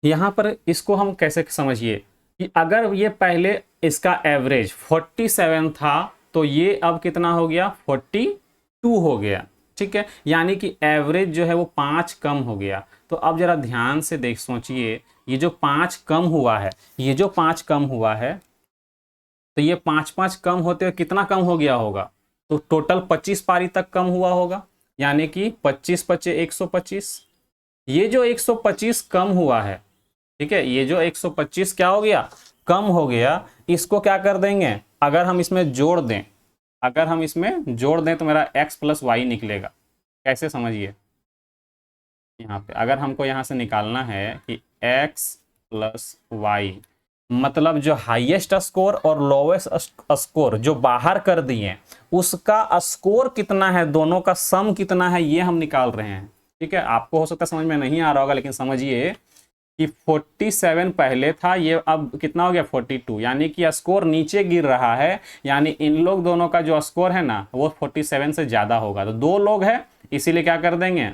A: यहाँ पर इसको हम कैसे समझिए कि अगर ये पहले इसका एवरेज 47 था तो ये अब कितना हो गया, 42 हो गया। ठीक है, यानी कि एवरेज जो है वो 5 कम हो गया। तो अब जरा ध्यान से देख सोचिए, ये जो 5 कम हुआ है, ये जो 5 कम हुआ है, तो ये 5 5 कम होते हुए कितना कम हो गया होगा, तो टोटल 25 पारी तक कम हुआ होगा। यानी कि 25 पचे 125। ये जो 125 कम हुआ है, ठीक है, ये जो 125 क्या हो गया, कम हो गया। इसको क्या कर देंगे, अगर हम इसमें जोड़ दें, अगर हम इसमें जोड़ दें तो मेरा x प्लस वाई निकलेगा। कैसे, समझिए यहाँ पे अगर हमको यहाँ से निकालना है कि x प्लस वाई, मतलब जो हाईएस्ट स्कोर और लोवेस्ट स्कोर जो बाहर कर दिए उसका स्कोर कितना है, दोनों का सम कितना है, ये हम निकाल रहे हैं। ठीक है, आपको हो सकता है समझ में नहीं आ रहा होगा, लेकिन समझिए कि 47 पहले था, ये अब कितना हो गया 42, यानी कि स्कोर नीचे गिर रहा है। यानी इन लोग दोनों का जो स्कोर है ना वो 47 से ज्यादा होगा। तो दो लोग हैं, इसीलिए क्या कर देंगे,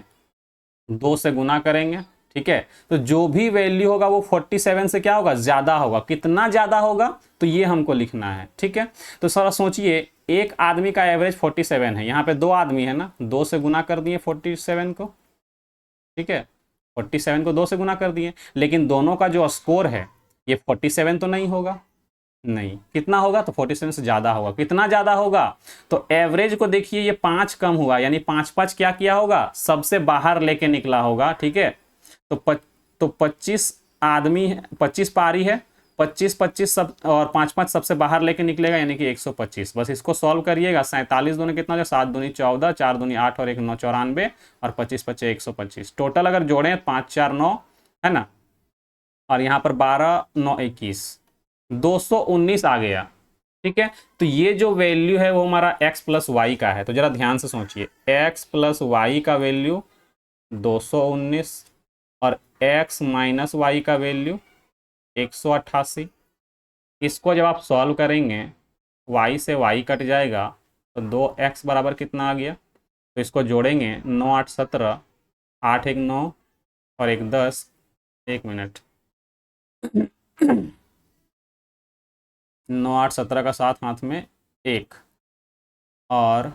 A: 2 से गुना करेंगे। ठीक है, तो जो भी वैल्यू होगा वो 47 से क्या होगा, ज्यादा होगा। कितना ज्यादा होगा तो ये हमको लिखना है। ठीक है, तो सारा सोचिए, एक आदमी का एवरेज 47 है, यहाँ पे दो आदमी है ना, 2 से गुना कर दिए 47 को। ठीक है, 47 को 2 से गुना कर दिए, लेकिन दोनों का जो स्कोर है ये 47 तो नहीं होगा, नहीं, कितना होगा, तो 47 से ज्यादा होगा। कितना ज्यादा होगा, तो एवरेज को देखिए, ये 5 कम हुआ, यानी 5 5 क्या किया होगा, सबसे बाहर लेके निकला होगा। ठीक है, तो तो 25 आदमी है, 25 पारी है, 25 25 सब और 5 5 सबसे बाहर लेके निकलेगा, यानी कि 125। बस इसको सॉल्व करिएगा, 47 दूनी कितना हो, 7 दूनी 14, 4 दूनी 8 और 1 9, 94, और 25 पचे 125। टोटल अगर जोड़ें 5 4 9 है ना, और यहाँ पर 12 9 21, 219 आ गया। ठीक है, तो ये जो वैल्यू है वो हमारा x प्लस वाई का है। तो जरा ध्यान से सोचिए, x प्लस वाई का वैल्यू 219 और x माइनस वाई का वैल्यू 188। इसको जब आप सॉल्व करेंगे, y से y कट जाएगा, तो 2x बराबर कितना आ गया, तो इसको जोड़ेंगे, 9 8 17, 8 1 9 और 1 10, 1 मिनट 9 8 17 का साथ हाथ में 1, और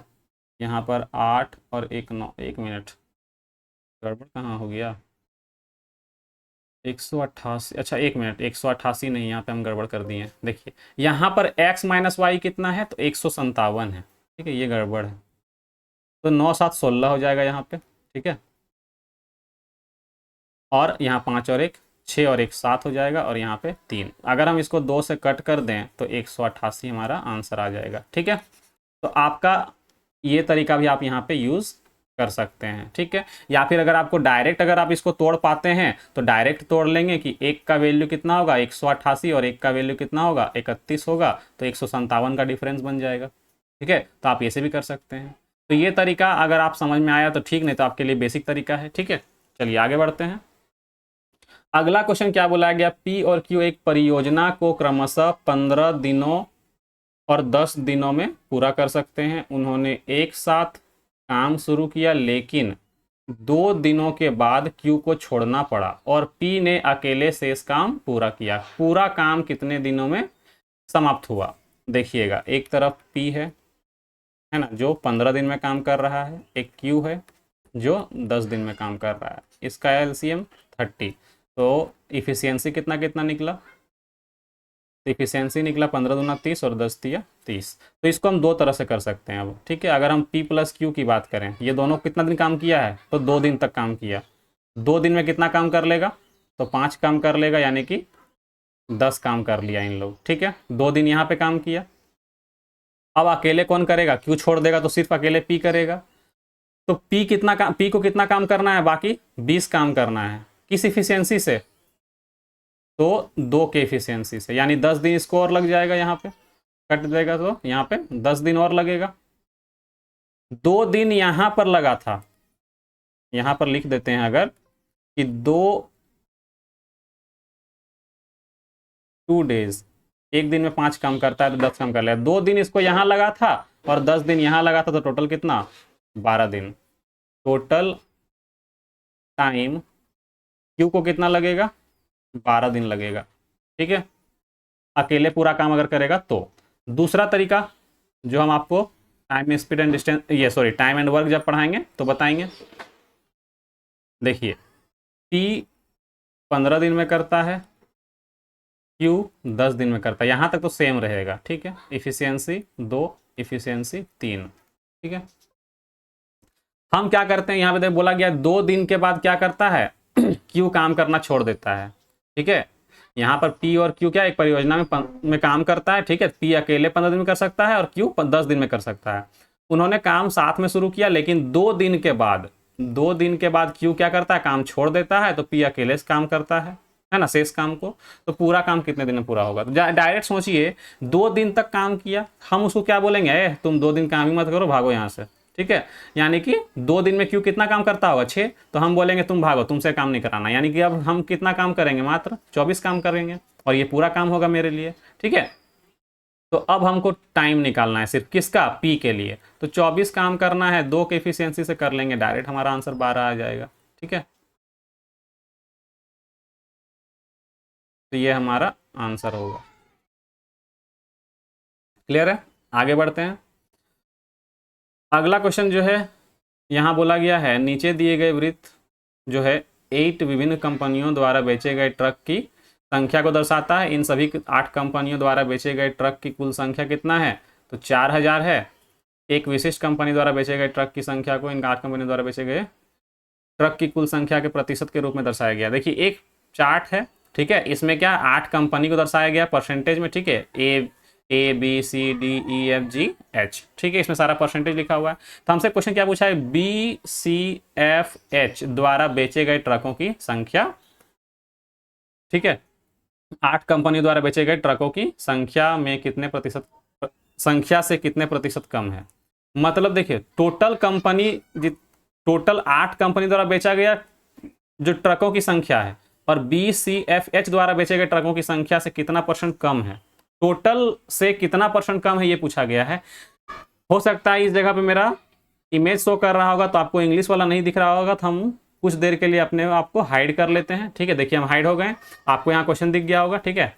A: यहाँ पर 8 और 1 9, 1 मिनट, गड़बड़ कहाँ हो गया, 188, अच्छा 1 मिनट, 188 नहीं, यहाँ पे हम गड़बड़ कर दिए हैं। देखिए यहाँ पर x माइनस वाई कितना है, तो 157 है, ठीक है, ये गड़बड़ है। तो 9 7 16 हो जाएगा यहाँ पे, ठीक है, और यहाँ 5 और 1 6 और 1 7 हो जाएगा, और यहाँ पे 3। अगर हम इसको 2 से कट कर दें तो 188 हमारा आंसर आ जाएगा, ठीक है। तो आपका ये तरीका भी आप यहाँ पे यूज़ कर सकते हैं, ठीक है। या फिर अगर आपको डायरेक्ट, अगर आप इसको तोड़ पाते हैं तो डायरेक्ट तोड़ लेंगे कि एक का वैल्यू कितना होगा 188 और एक का वैल्यू कितना होगा 31 होगा, तो 157 का डिफरेंस बन जाएगा, ठीक है। तो आप ऐसे भी कर सकते हैं। तो ये तरीका अगर आप समझ में आया तो ठीक, नहीं तो आपके लिए बेसिक तरीका है, ठीक है। चलिए आगे बढ़ते हैं। अगला क्वेश्चन क्या बोला गया, पी और क्यू एक परियोजना को क्रमशः 15 दिनों और 10 दिनों में पूरा कर सकते हैं। उन्होंने एक साथ काम शुरू किया, लेकिन 2 दिनों के बाद क्यू को छोड़ना पड़ा और पी ने अकेले शेष काम पूरा किया। पूरा काम कितने दिनों में समाप्त हुआ? देखिएगा, एक तरफ पी है ना, जो 15 दिन में काम कर रहा है, एक क्यू है जो 10 दिन में काम कर रहा है। इसका एलसीएम 30, तो इफिशियंसी कितना कितना निकला, तो इफिशियंसी निकला 15 दूना 30 और 10 दिया 30। तो इसको हम दो तरह से कर सकते हैं अब, ठीक है। अगर हम P प्लस क्यू की बात करें, ये दोनों कितना दिन काम किया है, तो 2 दिन तक काम किया। 2 दिन में कितना काम कर लेगा, तो 5 काम कर लेगा, यानी कि 10 काम कर लिया इन लोग, ठीक है। 2 दिन यहाँ पे काम किया। अब अकेले कौन करेगा, क्यू छोड़ देगा तो सिर्फ अकेले P करेगा। तो P को कितना काम करना है, बाकी 20 काम करना है। किस इफिशियंसी से, तो 2 के इफिशियंसी से, यानी 10 दिन इसको और लग जाएगा, यहाँ पे कट देगा तो यहाँ पे 10 दिन और लगेगा। 2 दिन यहाँ पर लगा था, यहाँ पर लिख देते हैं अगर कि 2 डेज, एक दिन में 5 काम करता है तो 10 काम कर लिया। 2 दिन इसको यहाँ लगा था और 10 दिन यहाँ लगा था, तो टोटल कितना, 12 दिन। टोटल टाइम क्यू को कितना लगेगा, 12 दिन लगेगा, ठीक है, अकेले पूरा काम अगर करेगा तो। दूसरा तरीका जो हम आपको टाइम स्पीड एंड डिस्टेंस, ये सॉरी टाइम एंड वर्क जब पढ़ाएंगे तो बताएंगे। देखिए P 15 दिन में करता है, Q 10 दिन में करता है, यहाँ तक तो सेम रहेगा, ठीक है। इफिशियंसी 2, इफिशियंसी 3, ठीक है। हम क्या करते हैं, यहाँ पे बोला गया 2 दिन के बाद क्या करता है Q काम करना छोड़ देता है, ठीक है। यहाँ पर P और Q क्या एक परियोजना में काम करता है, ठीक है। P अकेले 15 दिन में कर सकता है और Q 10 दिन में कर सकता है। उन्होंने काम साथ में शुरू किया, लेकिन 2 दिन के बाद Q क्या करता है, काम छोड़ देता है, तो P अकेले से काम करता है ना, शेष काम को। तो पूरा काम कितने दिन में पूरा होगा, तो डायरेक्ट सोचिए 2 दिन तक काम किया, हम उसको क्या बोलेंगे, तुम 2 दिन काम ही मत करो, भागो यहाँ से, ठीक है। यानी कि 2 दिन में क्यू कितना काम करता होगा, 6, तो हम बोलेंगे तुम भागो, तुमसे काम नहीं कराना। यानी कि अब हम कितना काम करेंगे, मात्र 24 काम करेंगे, और ये पूरा काम होगा मेरे लिए, ठीक है। तो अब हमको टाइम निकालना है सिर्फ किसका, पी के लिए। तो 24 काम करना है, 2 के एफिशिएंसी से कर लेंगे, डायरेक्ट हमारा आंसर 12 आ जाएगा, ठीक है। तो ये हमारा आंसर होगा। क्लियर है, आगे बढ़ते हैं। अगला क्वेश्चन जो है, यहाँ बोला गया है नीचे दिए गए वृत्त जो है 8 विभिन्न कंपनियों द्वारा बेचे गए ट्रक की संख्या को दर्शाता है। इन सभी 8 कंपनियों द्वारा बेचे गए ट्रक की कुल संख्या कितना है, तो 4000 है। एक विशिष्ट कंपनी द्वारा बेचे गए ट्रक की संख्या को इन 8 कंपनियों द्वारा बेचे गए ट्रक की कुल संख्या के प्रतिशत के रूप में दर्शाया गया। देखिए एक चार्ट है, ठीक है, इसमें क्या 8 कंपनी को दर्शाया गया परसेंटेज में, ठीक है, ABCDEFGH, ठीक है, इसमें सारा परसेंटेज लिखा हुआ है। तो हमसे क्वेश्चन क्या पूछा है, BCFH द्वारा बेचे गए ट्रकों की संख्या, ठीक है, 8 कंपनी द्वारा बेचे गए ट्रकों की संख्या में कितने प्रतिशत, संख्या से कितने प्रतिशत कम है। मतलब देखिए टोटल 8 कंपनी द्वारा बेचा गया जो ट्रकों की संख्या है, और BCFH द्वारा बेचे गए ट्रकों की संख्या से कितना % कम है, टोटल से कितना % कम है, ये पूछा गया है। हो सकता है इस जगह पे मेरा इमेज शो कर रहा होगा तो आपको इंग्लिश वाला नहीं दिख रहा होगा, तो हम कुछ देर के लिए अपने आप को हाइड कर लेते हैं, ठीक है। देखिए हम हाइड हो गए, आपको यहाँ क्वेश्चन दिख गया होगा, ठीक है।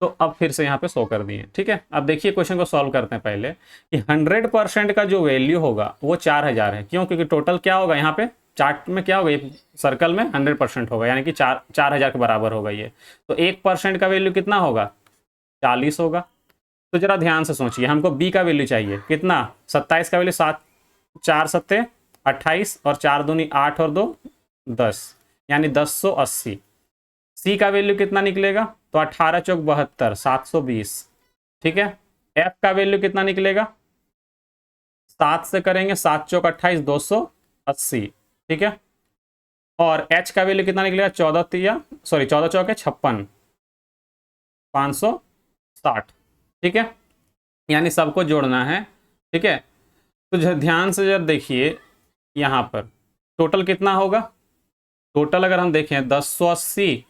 A: तो अब फिर से यहाँ पे शो कर दिए। ठीक है, अब देखिए क्वेश्चन को सॉल्व करते हैं पहले कि 100% का जो वैल्यू होगा वो 4000 है। क्यों? क्योंकि टोटल क्या होगा यहाँ पे चार्ट में, क्या होगा, ये सर्कल में 100% होगा, यानी कि 4000 के बराबर होगा ये। तो 1% का वैल्यू कितना होगा? 40 होगा। तो जरा ध्यान से सोचिए, हमको बी का वैल्यू चाहिए कितना? 27 का वैल्यू 7, 4 सत्ते 28 और 4 दूनी 8 और 2 10, यानी 1080। सी का वैल्यू कितना निकलेगा? तो 18 चौक 72, 720। ठीक है, एफ का वैल्यू कितना निकलेगा? 7 से करेंगे, 7 चौक 28, 280। ठीक है, और एच का वैल्यू कितना निकलेगा? 14 चौक है 56, 560। ठीक है, यानी सबको जोड़ना है। ठीक है, तो ध्यान से जरा देखिए यहां पर टोटल कितना होगा। टोटल अगर हम देखें 1080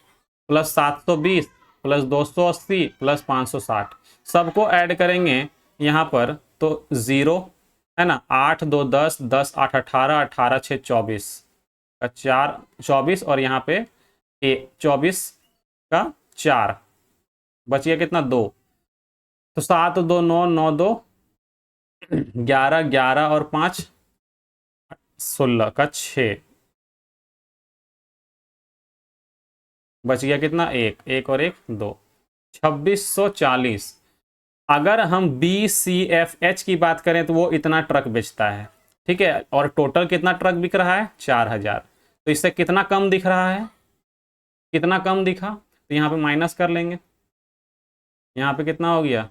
A: प्लस 720 प्लस 280 प्लस 560, सबको ऐड करेंगे यहाँ पर तो 0 है ना। 8 2 10, 10 8 18, 18 6 24 का 4 24, और यहाँ पे 24 का 4 बच गया कितना? 2। तो 7 2 9, 9 2 11, 11 और 5 16 का 6 बच गया कितना? 1, 1 और 1 2, 2640। अगर हम बी सी एफ एच की बात करें तो वो इतना ट्रक बेचता है। ठीक है, और टोटल कितना ट्रक बिक रहा है? 4000। तो इससे कितना कम दिख रहा है? कितना कम दिखा? तो यहाँ पे माइनस कर लेंगे। यहाँ पे कितना हो गया?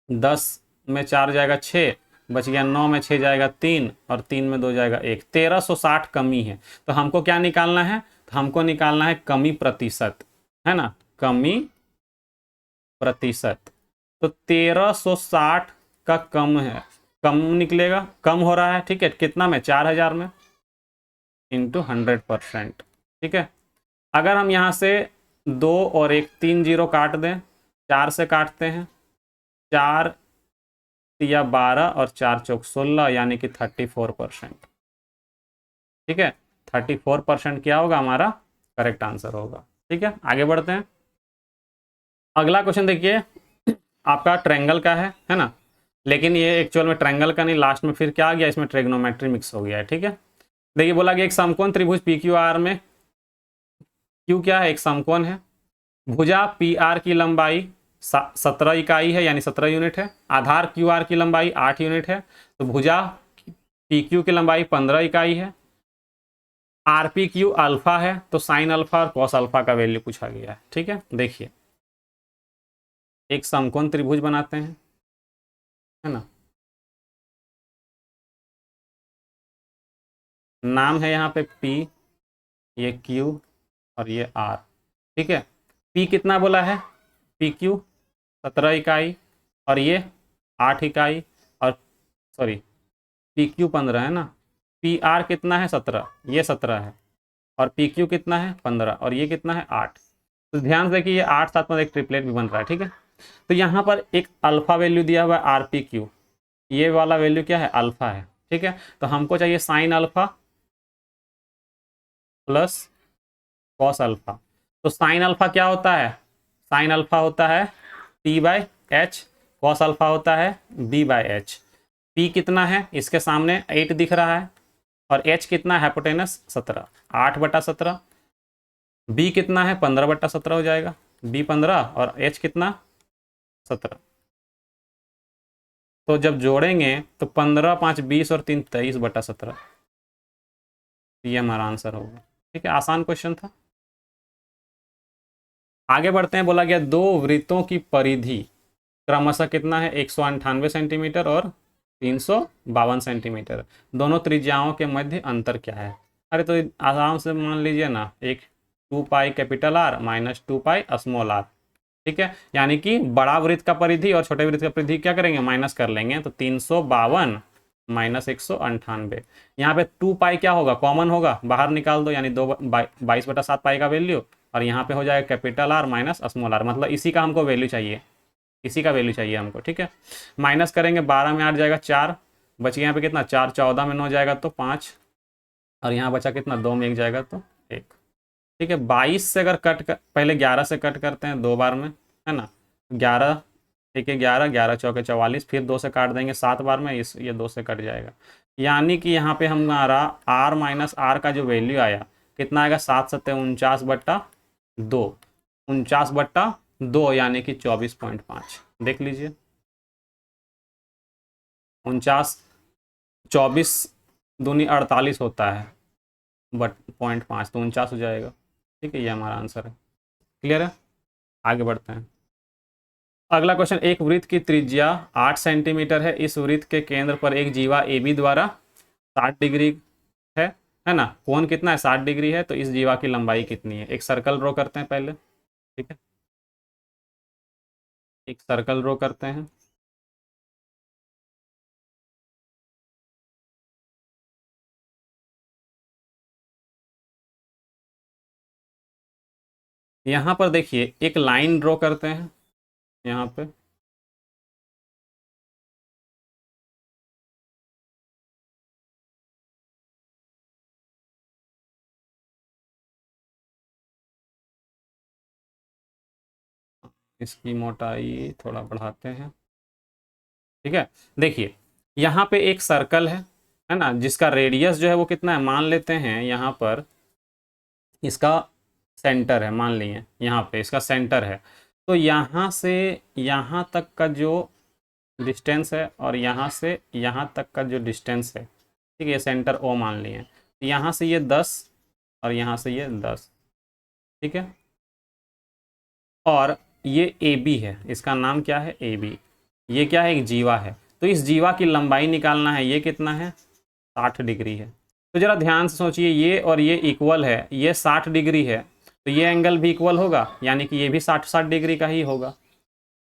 A: 10 में 4 जाएगा 6, बच गया 9 में 6 जाएगा 3 और 3 में 2 जाएगा 1, 1360 कमी है। तो हमको क्या निकालना है? तो हमको निकालना है कमी प्रतिशत, है ना, कमी प्रतिशत। तो 1360 का कम है, कम निकलेगा, कम हो रहा है। ठीक है, कितना में? 4000 में इंटू 100%। ठीक है, अगर हम यहाँ से 2 और 1 3 जीरो काट दें, 4 से काटते हैं, 4 या 12 और 4 चौक 16, यानी कि 34%। ठीक है, 34% क्या होगा हमारा? करेक्ट आंसर होगा। ठीक है, आगे बढ़ते हैं। अगला क्वेश्चन देखिए, आपका ट्रायंगल का है ना, लेकिन ये एक्चुअल में ट्रायंगल का नहीं, लास्ट में फिर क्या आ गया, इसमें ट्रिग्नोमेट्री मिक्स हो गया है। ठीक है, देखिए बोला गया एक समकोण त्रिभुज पी क्यू आर में, क्यू क्या है? एक समकोण है। भुजा पी आर की लंबाई 17 इकाई है, यानी 17 यूनिट है। आधार क्यू आर की लंबाई 8 यूनिट है। तो भुजा पी क्यू की लंबाई 15 इकाई है। आर पी क्यू अल्फा है, तो साइन अल्फा और कॉस अल्फा का वैल्यू पूछा गया है। ठीक है, देखिए एक समकोण त्रिभुज बनाते हैं, है ना। नाम है यहाँ पे P, ये Q और ये R। ठीक है, P कितना बोला है? PQ 17 इकाई और ये 8 इकाई, और सॉरी PQ 15 है ना। PR कितना है? 17, ये 17 है, और PQ कितना है? 15, और ये कितना है? 8। तो ध्यान से देखिए ये 8 7 में एक ट्रिपलेट भी बन रहा है। ठीक है, तो यहाँ पर एक अल्फा वैल्यू दिया हुआ है RPQ, ये वाला वैल्यू क्या है? अल्फा है। ठीक है, तो हमको चाहिए sine alpha plus cos alpha. तो साइन अल्फा क्या होता है? साइन अल्फा होता है P/H, कॉस अल्फा होता है B/H। P कितना है? इसके सामने 8 दिख रहा है, और H कितना है? हाइपोटेनस 17, 8/17। B कितना है? 15/17 हो जाएगा। B 15 और H कितना? 17। तो जब जोड़ेंगे तो 15 5 20 और 3 23/17, ये हमारा आंसर होगा। ठीक है, आसान क्वेश्चन था। आगे बढ़ते हैं, बोला गया दो वृत्तों की परिधि क्रमशः कितना है? 198 सेंटीमीटर और 352 सेंटीमीटर। दोनों त्रिज्याओं के मध्य अंतर क्या है? अरे तो आराम से मान लीजिए ना, एक 2 pi capital R minus 2 pi small r। ठीक है, यानी कि बड़ा वृत्त का परिधि और छोटे वृत्त का परिधि क्या करेंगे? माइनस कर लेंगे। तो 352 माइनस 198, यहाँ पे 2 पाई क्या होगा? कॉमन होगा, बाहर निकाल दो, यानी 22/7 पाई का वैल्यू, और यहाँ पे हो जाएगा capital R minus small r, मतलब इसी का हमको वैल्यू चाहिए, इसी का वैल्यू चाहिए हमको। ठीक है, माइनस करेंगे, 12 में 8 जाएगा 4, बच गया यहाँ पे कितना? 4, 14 में 9 जाएगा तो 5, और यहाँ बचा कितना? 2 में 1 जाएगा तो 1। ठीक है, 22 से अगर पहले 11 से कट करते हैं 2 बार में, है ना, 11, ठीक है 11, 11 चौके 44, फिर 2 से काट देंगे 7 बार में, इस ये 2 से कट जाएगा। यानी कि यहाँ पे हमारा r माइनस आर का जो वैल्यू आया कितना आएगा, 7 सत्ते 49/2, 49/2 यानी कि 24.5। देख लीजिए 49, 24 दूनी 48 होता है, बट 0.5 तो 49 हो जाएगा। ठीक है, ये हमारा आंसर है। क्लियर है, आगे बढ़ते हैं। अगला क्वेश्चन, एक वृत्त की त्रिज्या 8 सेंटीमीटर है, इस वृत्त के केंद्र पर एक जीवा ए बी द्वारा 60 डिग्री है है ना, कोण कितना है 60 डिग्री है, तो इस जीवा की लंबाई कितनी है। एक सर्कल ड्रॉ करते हैं पहले, ठीक है, एक सर्कल ड्रॉ करते हैं। यहाँ पर देखिए एक लाइन ड्रॉ करते हैं यहाँ पे, इसकी मोटाई थोड़ा बढ़ाते हैं, ठीक है। देखिए यहाँ पे एक सर्कल है ना, जिसका रेडियस जो है वो कितना है, मान लेते हैं यहाँ पर इसका सेंटर है, मान लिए यहाँ पे इसका सेंटर है। तो यहाँ से यहाँ तक का जो डिस्टेंस है और यहाँ से यहाँ तक का जो डिस्टेंस है, ठीक है, ये सेंटर ओ मान लिए। तो यहाँ से ये 10 और यहाँ से ये 10, ठीक है। और ये ए बी है, इसका नाम क्या है, ए बी। ये क्या है, एक जीवा है। तो इस जीवा की लंबाई निकालना है, ये कितना है 60 डिग्री है। तो जरा ध्यान से सोचिए, ये और ये इक्वल है, ये 60 डिग्री है, तो ये एंगल भी इक्वल होगा, यानी कि ये भी 60 डिग्री का ही होगा।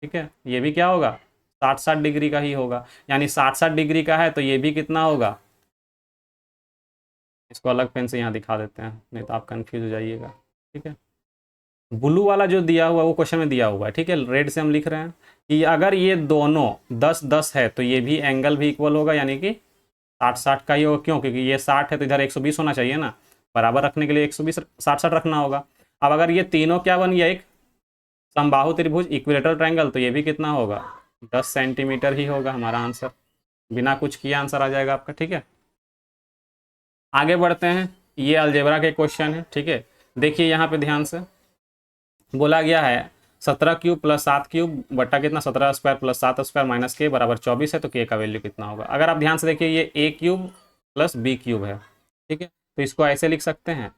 A: ठीक है, ये भी क्या होगा 60 डिग्री का ही होगा, यानी 60 डिग्री का है, तो ये भी कितना होगा। इसको अलग पेन से यहाँ दिखा देते हैं, नहीं तो आप कंफ्यूज हो जाइएगा। ठीक है, ब्लू वाला जो दिया हुआ है वो क्वेश्चन में दिया हुआ है, ठीक है, रेड से हम लिख रहे हैं कि अगर ये दोनों 10-10 है तो ये भी एंगल भी इक्वल होगा, यानी कि 60-60 का ही होगा। क्यों, क्योंकि ये 60 है तो इधर 120 होना चाहिए ना, बराबर रखने के लिए 120 60-60 रखना होगा। अब अगर ये तीनों क्या बन गया, एक समबाहु त्रिभुज इक्विलेटरल ट्रायंगल, तो ये भी कितना होगा 10 सेंटीमीटर ही होगा हमारा आंसर, बिना कुछ किए आंसर आ जाएगा आपका। ठीक है, आगे बढ़ते हैं। ये अलजेब्रा के क्वेश्चन है, ठीक है। देखिए यहाँ पे ध्यान से बोला गया है 17 क्यूब प्लस 7 क्यूब बट्टा कितना 17 स्क्वायर प्लस 7 स्क्वायर माइनस के बराबर 24 है, तो के का वैल्यू कितना होगा। अगर आप ध्यान से देखिए ये ए क्यूब प्लस बी क्यूब है, ठीक है, तो इसको ऐसे लिख सकते हैं।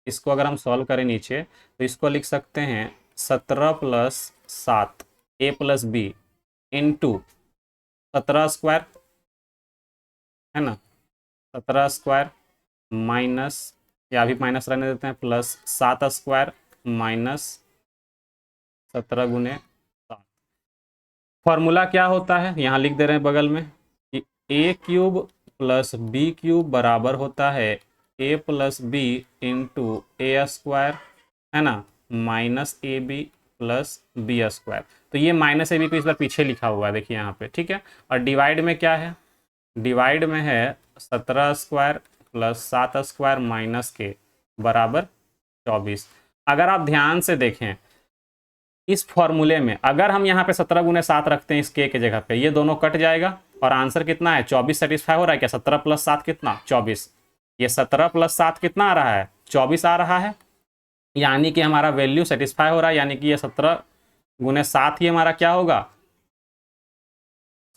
A: इसको अगर हम सॉल्व करें नीचे तो इसको लिख सकते हैं 17 प्लस 7 ए प्लस बी इंटू 17 स्क्वायर, है ना, 17 स्क्वायर माइनस, या अभी माइनस रहने देते हैं, प्लस 7 स्क्वायर माइनस 17 गुने 7। फॉर्मूला क्या होता है यहाँ लिख दे रहे हैं बगल में कि a cube plus b cube बराबर होता है a plus b into a square, है ना, minus a b plus b square. तो ये माइनस ए बी को इस बार पीछे लिखा हुआ है, देखिए यहाँ पे, ठीक है। और डिवाइड में क्या है, डिवाइड में है 17 स्क्वायर प्लस 7 स्क्वायर माइनस के बराबर 24। अगर आप ध्यान से देखें इस फॉर्मूले में, अगर हम यहाँ पे 17 गुने 7 रखते हैं इस के जगह पे, ये दोनों कट जाएगा और आंसर कितना है 24 सेटिस्फाई हो रहा है क्या। 17 प्लस 7 कितना 24, ये 17 प्लस 7 कितना आ रहा है 24 आ रहा है, यानी कि हमारा वैल्यू सेटिस्फाई हो रहा है, यानी कि ये 17 गुने 7 ही हमारा क्या होगा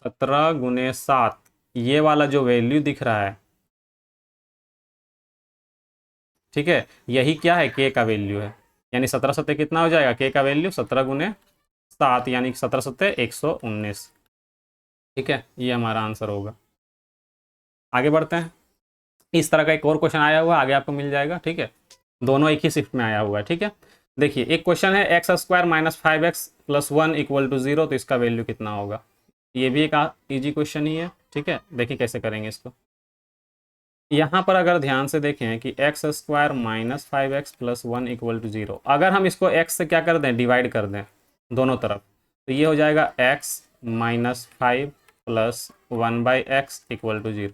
A: 17 गुने 7, ये वाला जो वैल्यू दिख रहा है, ठीक है, यही क्या है के का वैल्यू है। यानी 17 सत्ते कितना हो जाएगा के का वैल्यू 17 गुने 7, यानी 17 सत्ते 119। ठीक है, ये हमारा आंसर होगा। आगे बढ़ते हैं। इस तरह का एक और क्वेश्चन आया हुआ है, आगे आपको मिल जाएगा, ठीक है, दोनों एक ही शिफ्ट में आया हुआ है। ठीक है, देखिए एक क्वेश्चन है x square minus 5x plus 1 equal to 0, तो इसका वैल्यू कितना होगा। ये भी एक इजी क्वेश्चन ही है, ठीक है। देखिए कैसे करेंगे इसको। यहाँ पर अगर ध्यान से देखें कि x square minus 5x plus 1 equal to 0, अगर हम इसको x से क्या कर दें डिवाइड कर दें दोनों तरफ, तो ये हो जाएगा x minus 5 plus 1/x equal to 0।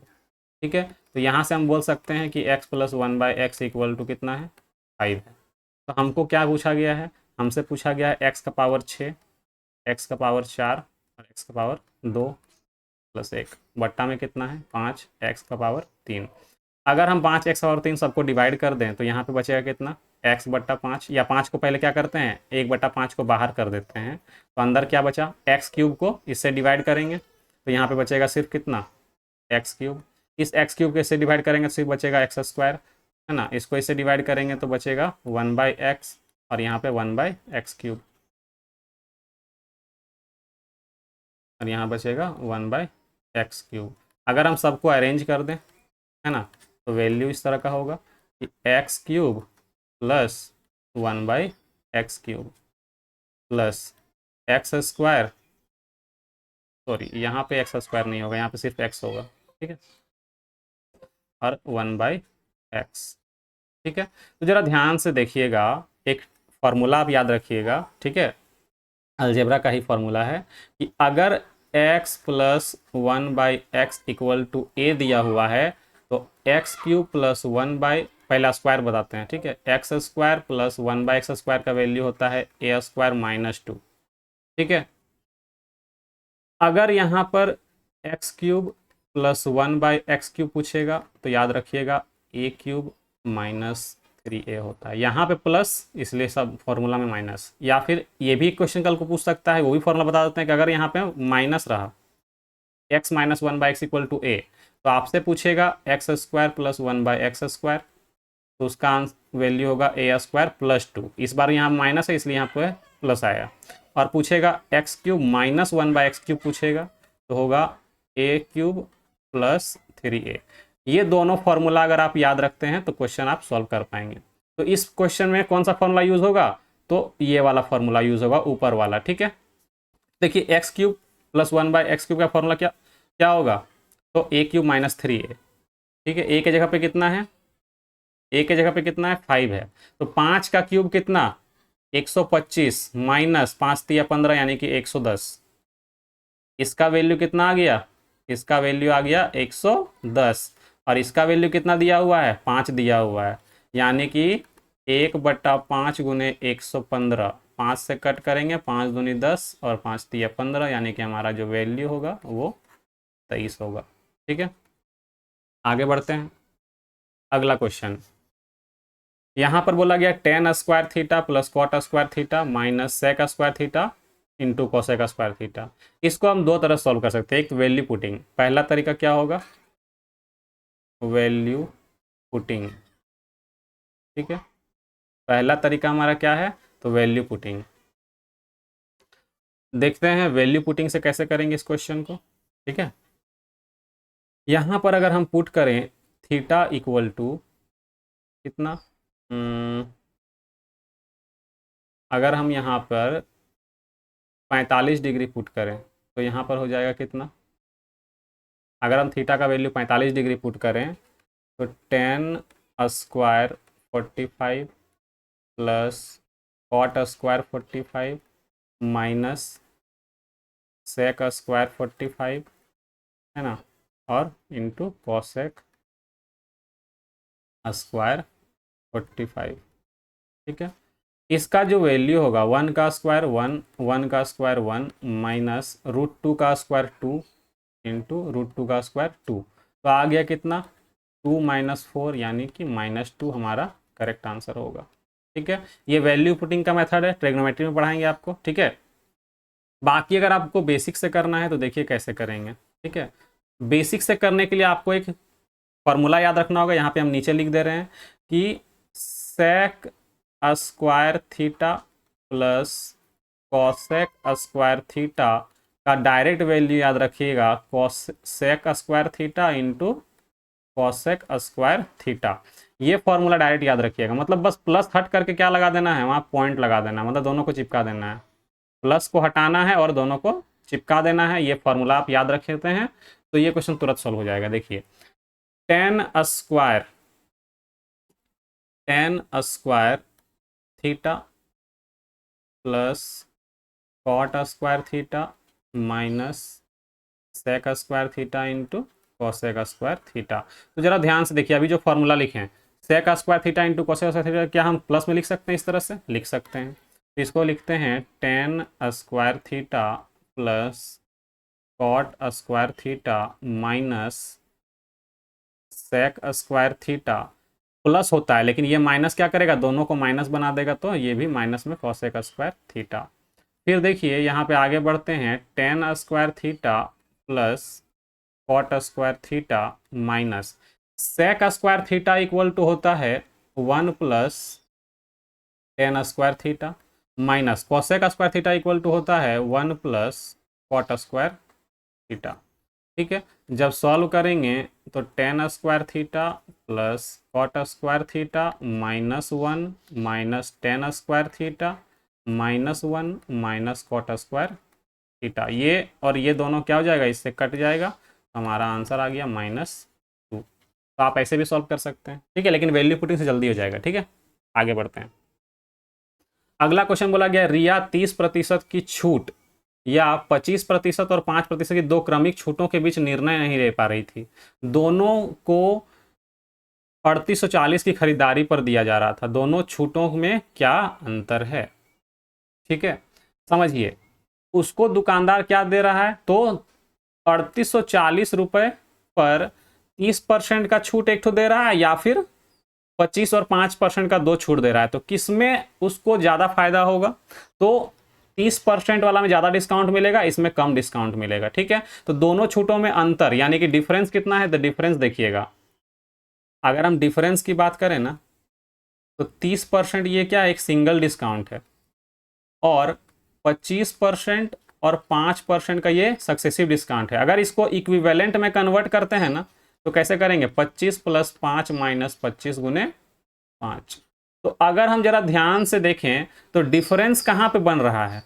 A: ठीक है, तो यहाँ से हम बोल सकते हैं कि x plus 1/x equal to कितना है 5 है। तो हमको क्या पूछा गया है, हमसे पूछा गया है x का पावर 6 एक्स का पावर 4 और एक्स का पावर 2 प्लस 1 बट्टा में कितना है 5 एक्स का पावर 3। अगर हम 5 एक्स और 3 सबको डिवाइड कर दें तो यहाँ पे बचेगा कितना एक्स बट्टा 5, या 5 को पहले क्या करते हैं 1/5 को बाहर कर देते हैं, तो अंदर क्या बचा एक्स क्यूब को इससे डिवाइड करेंगे तो यहाँ पे बचेगा सिर्फ कितना एक्स क्यूब। इस एक्स क्यूब को इससे डिवाइड करेंगे तो सिर्फ बचेगा एक्स स्क्वायर, है ना। इसको इससे डिवाइड करेंगे तो बचेगा 1/x और यहाँ पे 1/x क्यूब, और यहाँ बचेगा 1/x क्यूब। अगर हम सबको अरेंज कर दें, है ना, तो वैल्यू इस तरह का होगा कि x cube plus 1/x cube plus x square, sorry यहाँ पे एक्स स्क्वायर नहीं होगा, यहाँ पे सिर्फ एक्स होगा, ठीक है, और 1/x, ठीक है। तो जरा ध्यान से देखिएगा, एक फार्मूला आप याद रखिएगा, ठीक है, अलजेब्रा का ही फार्मूला है कि अगर x plus 1/x equal to a दिया हुआ है तो एक्स क्यूब प्लस 1 पहला स्क्वायर बताते हैं, ठीक है, x square plus 1/x square का वैल्यू होता है a स्क्वायर -2, ठीक है। अगर यहाँ पर x cube plus 1/x cube पूछेगा तो याद रखिएगा a क्यूब -3a होता है, यहाँ पे प्लस इसलिए सब फॉर्मूला में माइनस, या फिर ये भी क्वेश्चन कल को पूछ सकता है, वो भी फॉर्मूला बता देते हैं कि अगर यहाँ पे माइनस रहा x minus 1/x equal to a तो आपसे पूछेगा x square plus 1/x square, तो उसका वैल्यू होगा a स्क्वायर +2, इस बार यहाँ माइनस है इसलिए यहाँ पे प्लस आया, और पूछेगा x cube minus 1/x cube पूछेगा तो होगा a क्यूब प्लस 3a। ये दोनों फॉर्मूला अगर आप याद रखते हैं तो क्वेश्चन आप सॉल्व कर पाएंगे। तो इस क्वेश्चन में कौन सा फॉर्मूला यूज होगा, तो ये वाला फॉर्मूला यूज होगा, ऊपर वाला, ठीक है। देखिए x cube plus 1/x cube का फॉर्मूला क्या क्या होगा, तो a क्यूब -3a, ठीक है। a के जगह पे कितना है, a के जगह पे कितना है 5 है, तो 5 का क्यूब कितना 125 माइनस 5 × 15 यानी कि 110, इसका वैल्यू कितना आ गया, इसका वैल्यू आ गया 110, और इसका वैल्यू कितना दिया हुआ है 5 दिया हुआ है, यानी कि 1/5 गुने 115, 5 से कट करेंगे 5 दूनी 10 और 5 × 15, यानी कि हमारा जो वैल्यू होगा वो 23 होगा, ठीक है। आगे बढ़ते हैं, अगला क्वेश्चन। यहाँ पर बोला गया tan square theta plus cot square theta minus sec square theta into cosec square theta. इसको हम दो तरह सॉल्व कर सकते हैं, एक वैल्यू पुटिंग, पहला तरीका क्या होगा वैल्यू पुटिंग, ठीक है, पहला तरीका हमारा क्या है तो वैल्यू पुटिंग। देखते हैं वैल्यू पुटिंग से कैसे करेंगे इस क्वेश्चन को, ठीक है। यहाँ पर अगर हम पुट करें थीटा इक्वल टू कितना, अगर हम यहाँ पर 45 डिग्री पुट करें तो यहाँ पर हो जाएगा कितना, अगर हम थीटा का वैल्यू 45 डिग्री पुट करें तो tan square 45 plus cot square 45 minus sec square 45, है ना, और इंटू cosec स्क्वायर 45, ठीक है। इसका जो वैल्यू होगा 1 का स्क्वायर 1, 1 का स्क्वायर 1 माइनस √2 का स्क्वायर 2 इंटू √2 का स्क्वायर 2, तो आ गया कितना 2 - 4 यानी कि -2 हमारा करेक्ट आंसर होगा, ठीक है। ये वैल्यू पुटिंग का मेथड है, ट्रिग्नोमेट्री में पढ़ाएंगे आपको, ठीक है। बाकी अगर आपको बेसिक से करना है तो देखिए कैसे करेंगे, ठीक है। बेसिक से करने के लिए आपको एक फॉर्मूला याद रखना होगा, यहाँ पे हम नीचे लिख दे रहे हैं कि sec square theta plus cosec square theta का डायरेक्ट वैल्यू याद रखिएगा cosec square theta into cosec square theta. ये फॉर्मूला डायरेक्ट याद रखिएगा, मतलब बस प्लस हट करके क्या लगा देना है वहाँ पॉइंट लगा देना है, मतलब दोनों को चिपका देना है, प्लस को हटाना है और दोनों को चिपका देना है। ये फॉर्मूला आप याद रखते हैं तो ये क्वेश्चन तुरंत सॉल्व हो जाएगा। देखिए tan square theta plus cot square theta minus sec square theta into cosec square theta. तो जरा ध्यान से देखिए, अभी जो फॉर्मूला लिखे हैं sec square theta into cosec square theta, क्या हम प्लस में लिख सकते हैं, इस तरह से लिख सकते हैं। तो इसको लिखते हैं tan square theta plus cot square theta minus sec square theta plus होता है, लेकिन ये माइनस क्या करेगा, दोनों को माइनस बना देगा, तो ये भी माइनस में कॉसेक स्क्वायर थीटा। फिर देखिए यहाँ पे आगे बढ़ते हैं, tan square theta plus cot square theta minus sec square theta equal to होता है 1 plus tan square theta minus cosec square theta equal to होता है 1 प्लस कॉट स्क्वायर थीटा। ठीक है, जब सॉल्व करेंगे तो tan square theta plus cot square theta -1 minus tan square theta -1 minus cot square theta, ये और ये दोनों क्या हो जाएगा, इससे कट जाएगा, हमारा आंसर आ गया -2। तो आप ऐसे भी सॉल्व कर सकते हैं, ठीक है, लेकिन वैल्यू पुटिंग से जल्दी हो जाएगा। ठीक है, आगे बढ़ते हैं। अगला क्वेश्चन बोला गया, रिया 30% की छूट या 25% और 5% की दो क्रमिक छूटों के बीच निर्णय नहीं ले पा रही थी। दोनों को 3840 की खरीदारी पर दिया जा रहा था, दोनों छूटों में क्या अंतर है। ठीक है, समझिए, उसको दुकानदार क्या दे रहा है, तो 3840 रुपए पर 30% का छूट एक तो दे रहा है, या फिर 25 और 5% का दो छूट दे रहा है। तो किसमें उसको ज़्यादा फायदा होगा, तो 30% वाला में ज़्यादा डिस्काउंट मिलेगा, इसमें कम डिस्काउंट मिलेगा। ठीक है, तो दोनों छूटों में अंतर यानी कि डिफरेंस कितना है, तो डिफरेंस देखिएगा, अगर हम डिफरेंस की बात करें ना, तो 30% ये क्या है, एक सिंगल डिस्काउंट है, और 25% और 5% का ये सक्सेसिव डिस्काउंट है। अगर इसको इक्विवेलेंट में कन्वर्ट करते हैं ना, तो कैसे करेंगे, 25 + 5 - 25 × 5। तो अगर हम जरा ध्यान से देखें तो डिफरेंस कहाँ पे बन रहा है,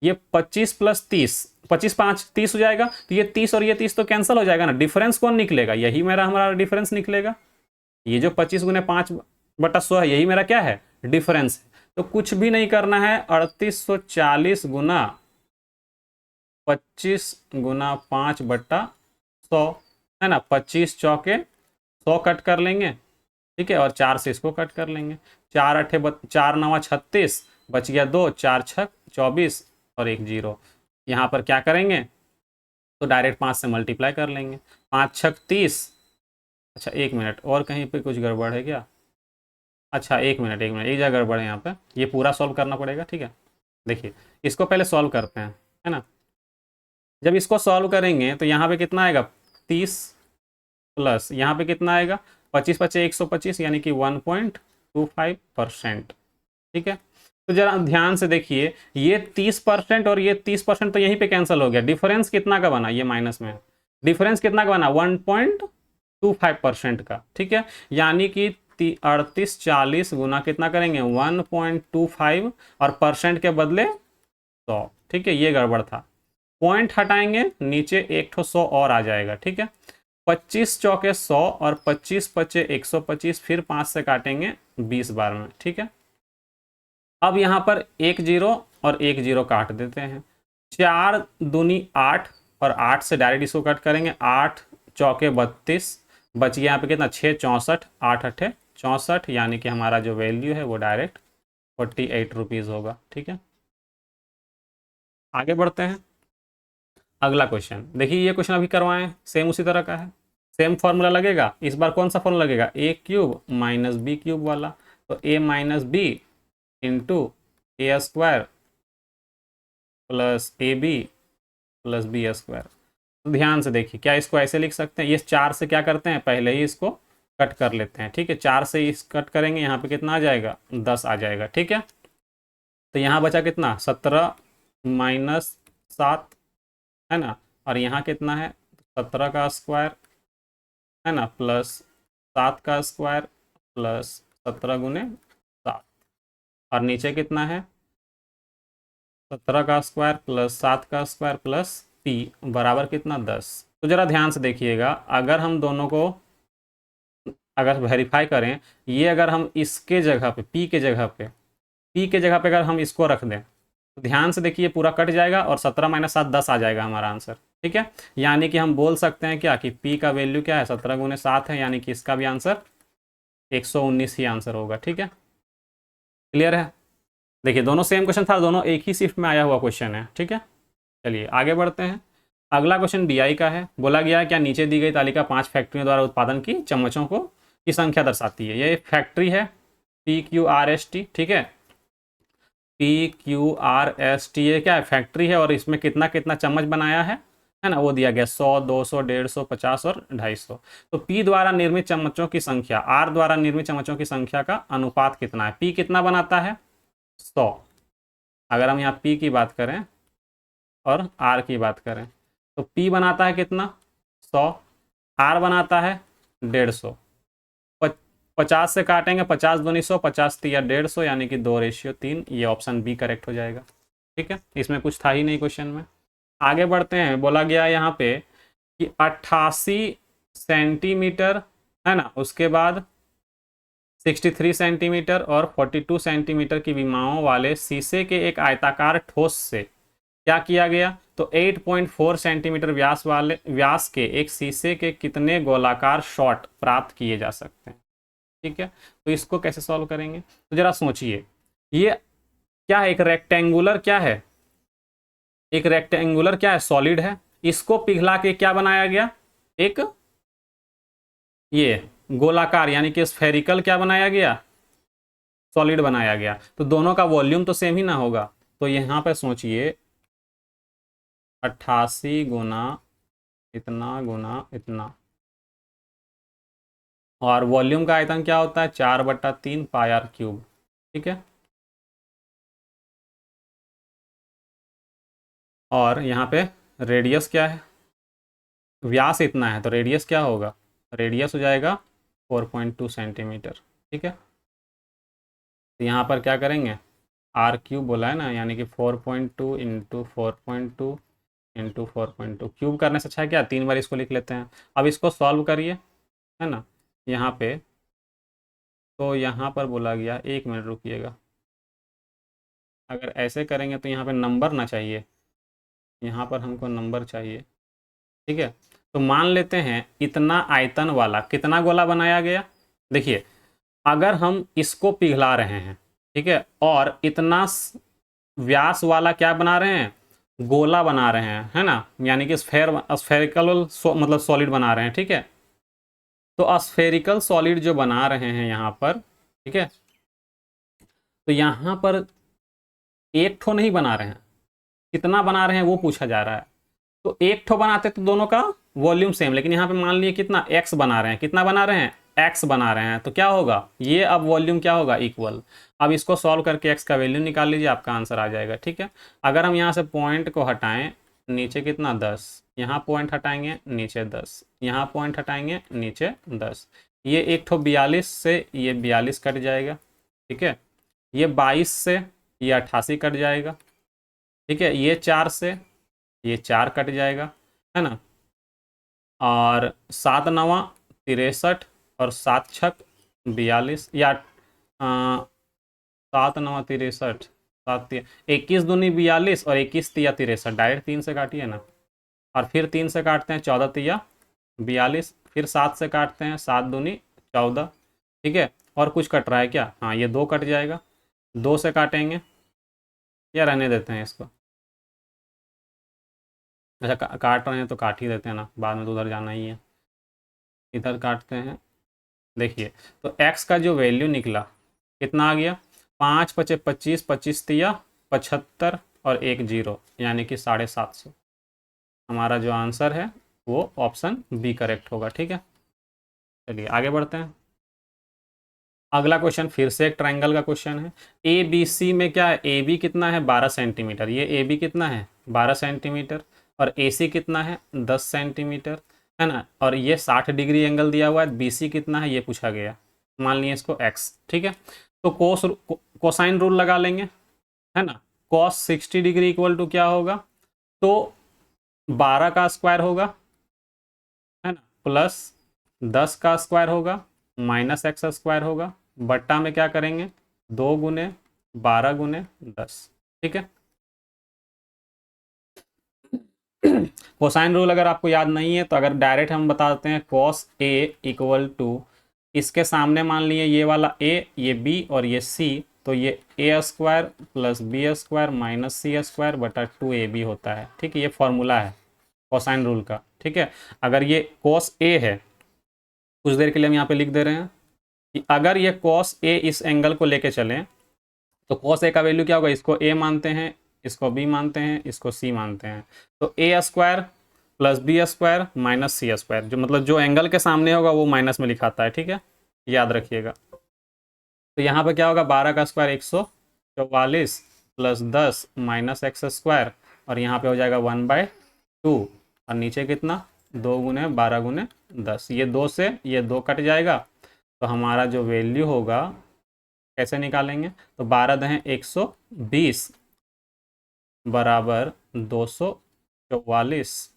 A: ये 25 + 30, 25 5 30 हो जाएगा, तो ये 30 और ये 30 तो कैंसिल हो जाएगा ना, डिफरेंस कौन निकलेगा, यही मेरा हमारा डिफरेंस निकलेगा। ये जो 25 × 5/100 है, यही मेरा क्या है, डिफरेंस है। तो कुछ भी नहीं करना है, 3840 गुना 25 × 5/100 है ना, 25 चौके 100 कट कर लेंगे, ठीक है, और 4 से इसको कट कर लेंगे, 4 8 4 9 36, बच गया 2, 4 6 24 और 1 0। यहाँ पर क्या करेंगे, तो डायरेक्ट 5 से मल्टीप्लाई कर लेंगे, 5 6 30। अच्छा 1 मिनट, और कहीं पे कुछ गड़बड़ है क्या, अच्छा 1 मिनट, 1 मिनट, एक जगह गड़बड़ है यहाँ पे, ये पूरा सॉल्व करना पड़ेगा। ठीक है, देखिए इसको पहले सॉल्व करते हैं, है ना। जब इसको सॉल्व करेंगे तो यहाँ पे कितना आएगा, 30 प्लस यहाँ पे कितना आएगा, 25 25 125 यानी कि 1.25%। ठीक है, तो जरा ध्यान से देखिए, ये 30% और ये 30% तो यहीं पे कैंसिल हो गया, डिफरेंस कितना का बना, ये माइनस में, डिफरेंस कितना का बना, 1.25% का। ठीक है, यानी कि 3840 गुना कितना करेंगे, 1.25 और परसेंट के बदले 100। ठीक है, ये गड़बड़ था, पॉइंट हटाएंगे, नीचे एक ठो 100 और आ जाएगा। ठीक है, 25 चौके 100 और 25 पचे 125, फिर 5 से काटेंगे 20 बार में। ठीक है, अब यहाँ पर 1 0 और 1 0 काट देते हैं, 4 दूनी 8 और 8 से डायरेक्ट इसको कट करेंगे, 8 चौके 32, बच गया यहाँ पे कितना, 6 64, 8 8 64, यानी कि हमारा जो वैल्यू है वो डायरेक्ट 48 रुपीज़ होगा। ठीक है, आगे बढ़ते हैं। अगला क्वेश्चन देखिए, ये क्वेश्चन अभी करवाएं, सेम उसी तरह का है, सेम फॉर्मूला लगेगा, इस बार कौन सा फॉर्मूला लगेगा, a³ - b³ वाला। तो a - b into a² plus ab plus b²। तो ध्यान से देखिए, क्या इसको ऐसे लिख सकते हैं, ये 4 से क्या करते हैं, पहले ही इसको कट कर लेते हैं। ठीक है, 4 से इस कट करेंगे, यहाँ पे कितना आ जाएगा, 10 आ जाएगा। ठीक है, तो यहाँ बचा कितना, 17 - 7 है ना, और यहाँ कितना है, 17 का स्क्वायर है ना, प्लस 7 का स्क्वायर प्लस 17 × 7, और नीचे कितना है, 17 का स्क्वायर प्लस 7 का स्क्वायर प्लस p बराबर कितना, 10। तो जरा ध्यान से देखिएगा, अगर हम दोनों को अगर वेरीफाई करें, ये अगर हम इसके जगह पे p के जगह पे अगर हम इसको रख दें, तो ध्यान से देखिए पूरा कट जाएगा, और 17 - 7 10 आ जाएगा हमारा आंसर। ठीक है, यानी कि हम बोल सकते हैं क्या, कि p का वैल्यू क्या है, 17 × 7 है, यानी कि इसका भी आंसर 119 ही आंसर होगा। ठीक है, क्लियर है। देखिए दोनों सेम क्वेश्चन था, दोनों एक ही शिफ्ट में आया हुआ क्वेश्चन है, ठीक है। चलिए आगे बढ़ते हैं। अगला क्वेश्चन बीआई का है। बोला गया है क्या नीचे दी गई तालिका 5 फैक्ट्रियों द्वारा उत्पादन की चम्मचों को की संख्या दर्शाती है। ये एक फैक्ट्री है PQRST, ठीक है। PQRST ये क्या है, फैक्ट्री है, और इसमें कितना कितना चम्मच बनाया है ना, वो दिया गया 100, 200, 150, 50 और 250। तो P द्वारा निर्मित चम्मचों की संख्या R द्वारा निर्मित चम्मचों की संख्या का अनुपात कितना है। P कितना बनाता है 100, अगर हम यहाँ P की बात करें और R की बात करें तो P बनाता है कितना 100, R बनाता है 150। 50 से काटेंगे, 50 दूनी 100, 50 तिया 150, यानी कि 2:3। ये ऑप्शन बी करेक्ट हो जाएगा, ठीक है। इसमें कुछ था ही नहीं क्वेश्चन में। आगे बढ़ते हैं। बोला गया यहाँ पे कि 88 सेंटीमीटर है ना, उसके बाद 63 सेंटीमीटर और 42 सेंटीमीटर की विमाओं वाले शीशे के एक आयताकार ठोस से क्या किया गया, तो 8.4 सेंटीमीटर व्यास के एक शीशे के कितने गोलाकार शॉट प्राप्त किए जा सकते हैं, ठीक है। तो इसको कैसे सॉल्व करेंगे, तो जरा सोचिए। ये क्या है, एक रेक्टेंगुलर क्या है, एक रेक्टेंगुलर क्या है, सॉलिड है। इसको पिघला के क्या बनाया गया, एक ये गोलाकार यानी कि स्फेरिकल क्या बनाया गया, सॉलिड बनाया गया। तो दोनों का वॉल्यूम तो सेम ही ना होगा। तो यहां पे सोचिए 88 गुना इतना, और वॉल्यूम का आयतन क्या होता है 4/3 πr³, ठीक है। और यहाँ पे रेडियस क्या है, व्यास इतना है तो रेडियस क्या होगा, रेडियस हो जाएगा 4.2 सेंटीमीटर, ठीक है। तो यहाँ पर क्या करेंगे, R³ बोला है ना, यानी कि 4.2 इंटू 4.2 इंटू 4.2, क्यूब करने से अच्छा है क्या 3 बार इसको लिख लेते हैं। अब इसको सॉल्व करिए, है ना। यहाँ पे तो यहाँ पर बोला गया, 1 मिनट रुकिएगा। अगर ऐसे करेंगे तो यहाँ पे नंबर ना चाहिए, यहाँ पर हमको नंबर चाहिए, ठीक है। तो मान लेते हैं इतना आयतन वाला कितना गोला बनाया गया। देखिए अगर हम इसको पिघला रहे हैं, ठीक है, और इतना व्यास वाला क्या बना रहे हैं, गोला बना रहे हैं, है ना, यानी कि स्फेरिकल मतलब सॉलिड बना रहे हैं, ठीक है। तो स्फेरिकल सॉलिड जो बना रहे हैं यहाँ पर, ठीक है, तो यहाँ पर एक ठो नहीं बना रहे हैं, कितना बना रहे हैं वो पूछा जा रहा है। तो एक ठो बनाते तो दोनों का वॉल्यूम सेम, लेकिन यहाँ पे मान लिए कितना x बना रहे हैं, कितना बना रहे हैं x बना रहे हैं, तो क्या होगा ये, अब वॉल्यूम क्या होगा इक्वल। अब इसको सॉल्व करके x का वैल्यू निकाल लीजिए, आपका आंसर आ जाएगा, ठीक है। अगर हम यहाँ से पॉइंट को हटाएं, नीचे कितना 10, यहाँ पॉइंट हटाएंगे नीचे 10, यहाँ पॉइंट हटाएंगे नीचे 10, ये एक ठो 42 से ये 42 कट जाएगा, ठीक है। ये 22 से ये 88 कट जाएगा, ठीक है। ये 4 से ये 4 कट जाएगा, है ना। और 7 9 63 और 7 6 42, या 7 9 63, 21 दूनी 42 और 21 तिया 63, डायरेक्ट 3 से काटिए ना। और फिर 3 से काटते हैं 14 तिया 42, फिर 7 से काटते हैं 7 दूनी 14, ठीक है। और कुछ कट रहा है क्या, हाँ ये 2 कट जाएगा, 2 से काटेंगे, या रहने देते हैं इसको, अच्छा काट रहे हैं तो काट ही देते हैं ना, बाद में तो उधर जाना ही है, इधर काटते हैं। देखिए तो x का जो वैल्यू निकला कितना आ गया, 5 × 5 = 25, 25 तिया 75 और 1 0, यानी कि 750। हमारा जो आंसर है वो ऑप्शन बी करेक्ट होगा, ठीक है। चलिए आगे बढ़ते हैं। अगला क्वेश्चन फिर से एक ट्रायंगल का क्वेश्चन है। ए बी सी में क्या है, ए बी कितना है 12 सेंटीमीटर, ये ए बी कितना है 12 सेंटीमीटर, और ए सी कितना है 10 सेंटीमीटर, है ना। और ये 60 डिग्री एंगल दिया हुआ है, बी सी कितना है ये पूछा गया, मान लिया इसको एक्स, ठीक है। तो कोसाइन रूल लगा लेंगे, है ना। कॉस 60 डिग्री इक्वल टू क्या होगा, तो 12 का स्क्वायर होगा, है ना, प्लस 10 का स्क्वायर होगा, माइनस एक्स स्क्वायर होगा, बट्टा में क्या करेंगे 2 गुने 12 गुने 10, ठीक है। कोसाइन रूल अगर आपको याद नहीं है तो अगर डायरेक्ट हम बताते हैं कॉस ए इक्वल टू, इसके सामने मान लिए ये वाला ए, ये बी और ये सी, तो ये a square plus b square minus c square बटा 2ab होता है। ठीक है, ये फॉर्मूला है कोसाइन रूल का। ठीक है, अगर ये cos a है, कुछ देर के लिए हम यहाँ पे लिख दे रहे हैं कि अगर ये cos a इस एंगल को लेके चलें तो cos a का वैल्यू क्या होगा, इसको a मानते हैं, इसको b मानते हैं, इसको c मानते हैं, तो a square plus b square minus c square, जो मतलब जो एंगल के सामने होगा वो माइनस में लिखाता है। ठीक है, याद रखिएगा। तो यहाँ पे क्या होगा, 12 का square 144 plus 10 minus x square, और यहाँ पे हो जाएगा 1/2, और नीचे कितना 2 गुने 12 गुने 10, ये 2 से ये 2 कट जाएगा, तो हमारा जो वैल्यू होगा कैसे निकालेंगे, तो 12 दहें 120 बराबर 244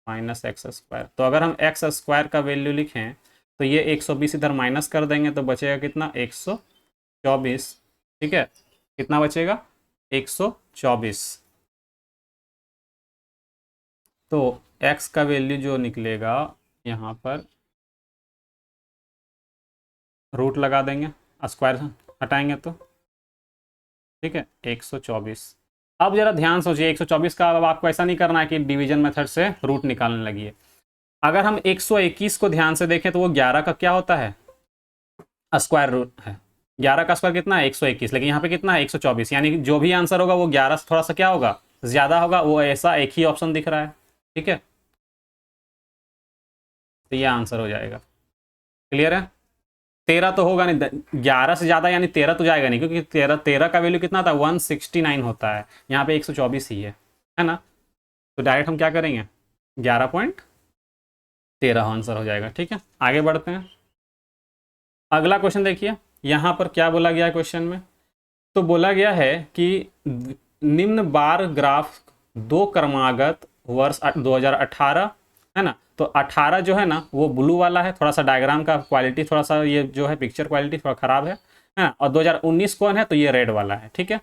A: माइनस एक्स स्क्वायर। तो अगर हम एक्स स्क्वायर का वैल्यू लिखें तो ये 120 इधर माइनस कर देंगे तो बचेगा कितना 124। ठीक है, कितना बचेगा 124। तो x का वैल्यू जो निकलेगा यहाँ पर रूट लगा देंगे, स्क्वायर हटाएंगे तो ठीक है 124। अब जरा ध्यान सोचिए 124 का, अब आपको ऐसा नहीं करना है कि डिवीजन मेथड से रूट निकालने लगिए। अगर हम 121 को ध्यान से देखें तो वो 11 का क्या होता है, स्क्वायर रूट है। 11 का स्क्वायर कितना है 121, लेकिन यहाँ पे कितना है 124, यानी कि जो भी आंसर होगा वो 11 से थोड़ा सा क्या होगा ज्यादा होगा, वो ऐसा एक ही ऑप्शन दिख रहा है। ठीक है, तो ये आंसर हो जाएगा। क्लियर है, 13 तो होगा नहीं, 11 से ज्यादा यानी 13 तो जाएगा नहीं, क्योंकि 13 का वैल्यू कितना था 169 होता है, यहाँ पे 124 ही है ना। तो डायरेक्ट हम क्या करेंगे 11.13 आंसर हो जाएगा। ठीक है, आगे बढ़ते हैं। अगला क्वेश्चन देखिए, यहाँ पर क्या बोला गया है क्वेश्चन में, तो बोला गया है कि निम्न बार ग्राफ दो क्रमागत वर्ष 2018 है ना, तो 18 जो है ना वो ब्लू वाला है, थोड़ा सा डायग्राम का क्वालिटी थोड़ा सा ये जो है पिक्चर क्वालिटी थोड़ा खराब है ना, और 2019 कौन है तो ये रेड वाला है। ठीक है,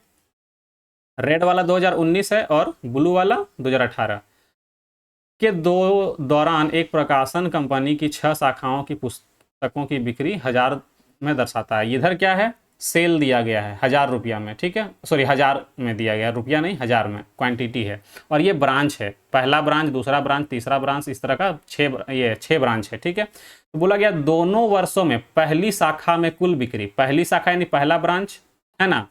A: रेड वाला 2019 है और ब्लू वाला 2018 के दौरान एक प्रकाशन कंपनी की 6 शाखाओं की पुस्तकों की बिक्री 1000 में दर्शाता है। इधर क्या है सेल दिया गया है 1000 रुपया में। ठीक है, सॉरी 1000 में दिया गया, रुपया नहीं 1000 में क्वांटिटी है, और ये ब्रांच है, पहला ब्रांच दूसरा ब्रांच तीसरा ब्रांच, इस तरह का 6 ब्रांच है। ठीक है, तो बोला गया दोनों वर्षों में पहली शाखा में कुल बिक्री, पहली शाखा यानी पहला ब्रांच है ना,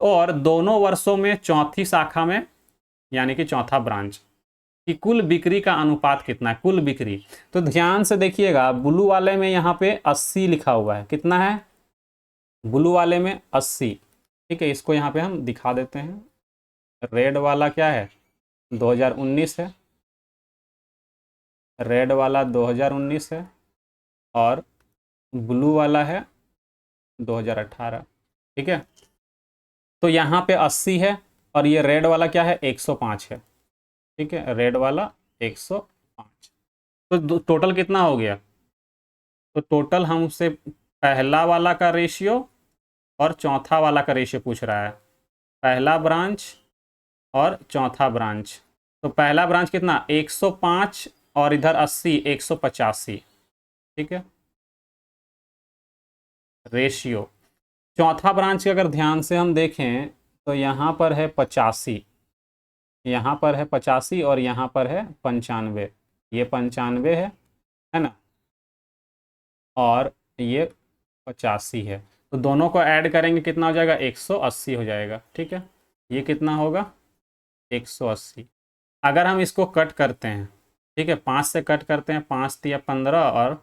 A: और दोनों वर्षों में चौथी शाखा में यानी कि चौथा ब्रांच कि कुल बिक्री का अनुपात कितना है, कुल बिक्री। तो ध्यान से देखिएगा, ब्लू वाले में यहाँ पे 80 लिखा हुआ है, कितना है ब्लू वाले में 80। ठीक है, इसको यहाँ पे हम दिखा देते हैं। रेड वाला क्या है 2019 है, रेड वाला 2019 है, और ब्लू वाला है 2018। ठीक है, तो यहाँ पे 80 है, और ये रेड वाला क्या है 105 है। ठीक है, रेड वाला 105, तो टोटल कितना हो गया, तो टोटल हमसे पहला वाला का रेशियो और चौथा वाला का रेशियो पूछ रहा है, पहला ब्रांच और चौथा ब्रांच। तो पहला ब्रांच कितना 105 और इधर 80 185। ठीक है, रेशियो। चौथा ब्रांच के अगर ध्यान से हम देखें तो यहाँ पर है 85, यहाँ पर है 85 और यहाँ पर है 95, ये 95 है ना, और ये 85 है, तो दोनों को ऐड करेंगे कितना हो जाएगा 180 हो जाएगा। ठीक है, ये कितना होगा 180। अगर हम इसको कट करते हैं, ठीक है 5 से कट करते हैं, 5 तिया 15 और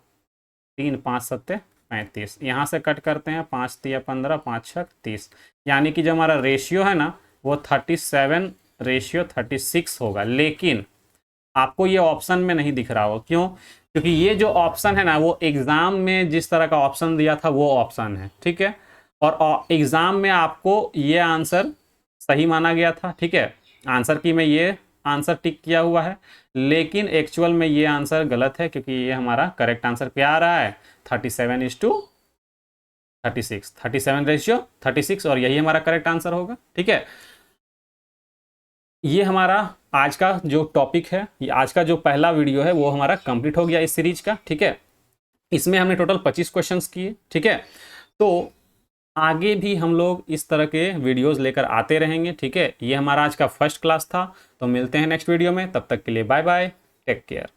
A: 3 5 सत्ते 35, यहाँ से कट करते हैं 5 तिया 15 5 6 30, यानी कि जो हमारा रेशियो है ना वो 37:36 होगा। लेकिन आपको ये ऑप्शन में नहीं दिख रहा हो, क्यों, क्योंकि ये जो ऑप्शन है ना वो एग्जाम में जिस तरह का ऑप्शन दिया था वो ऑप्शन है। ठीक है, और एग्जाम में आपको ये आंसर सही माना गया था। ठीक है, आंसर की में ये आंसर टिक किया हुआ है, लेकिन एक्चुअल में ये आंसर गलत है, क्योंकि ये हमारा करेक्ट आंसर क्या आ रहा है 37:36, 37 रेशियो 36, और यही हमारा करेक्ट आंसर होगा। ठीक है, ये हमारा आज का जो टॉपिक है, ये आज का जो पहला वीडियो है वो हमारा कंप्लीट हो गया इस सीरीज का। ठीक है, इसमें हमने टोटल 25 क्वेश्चंस किए। ठीक है, तो आगे भी हम लोग इस तरह के वीडियोस लेकर आते रहेंगे। ठीक है, ये हमारा आज का फर्स्ट क्लास था। तो मिलते हैं नेक्स्ट वीडियो में, तब तक के लिए बाय बाय, टेक केयर।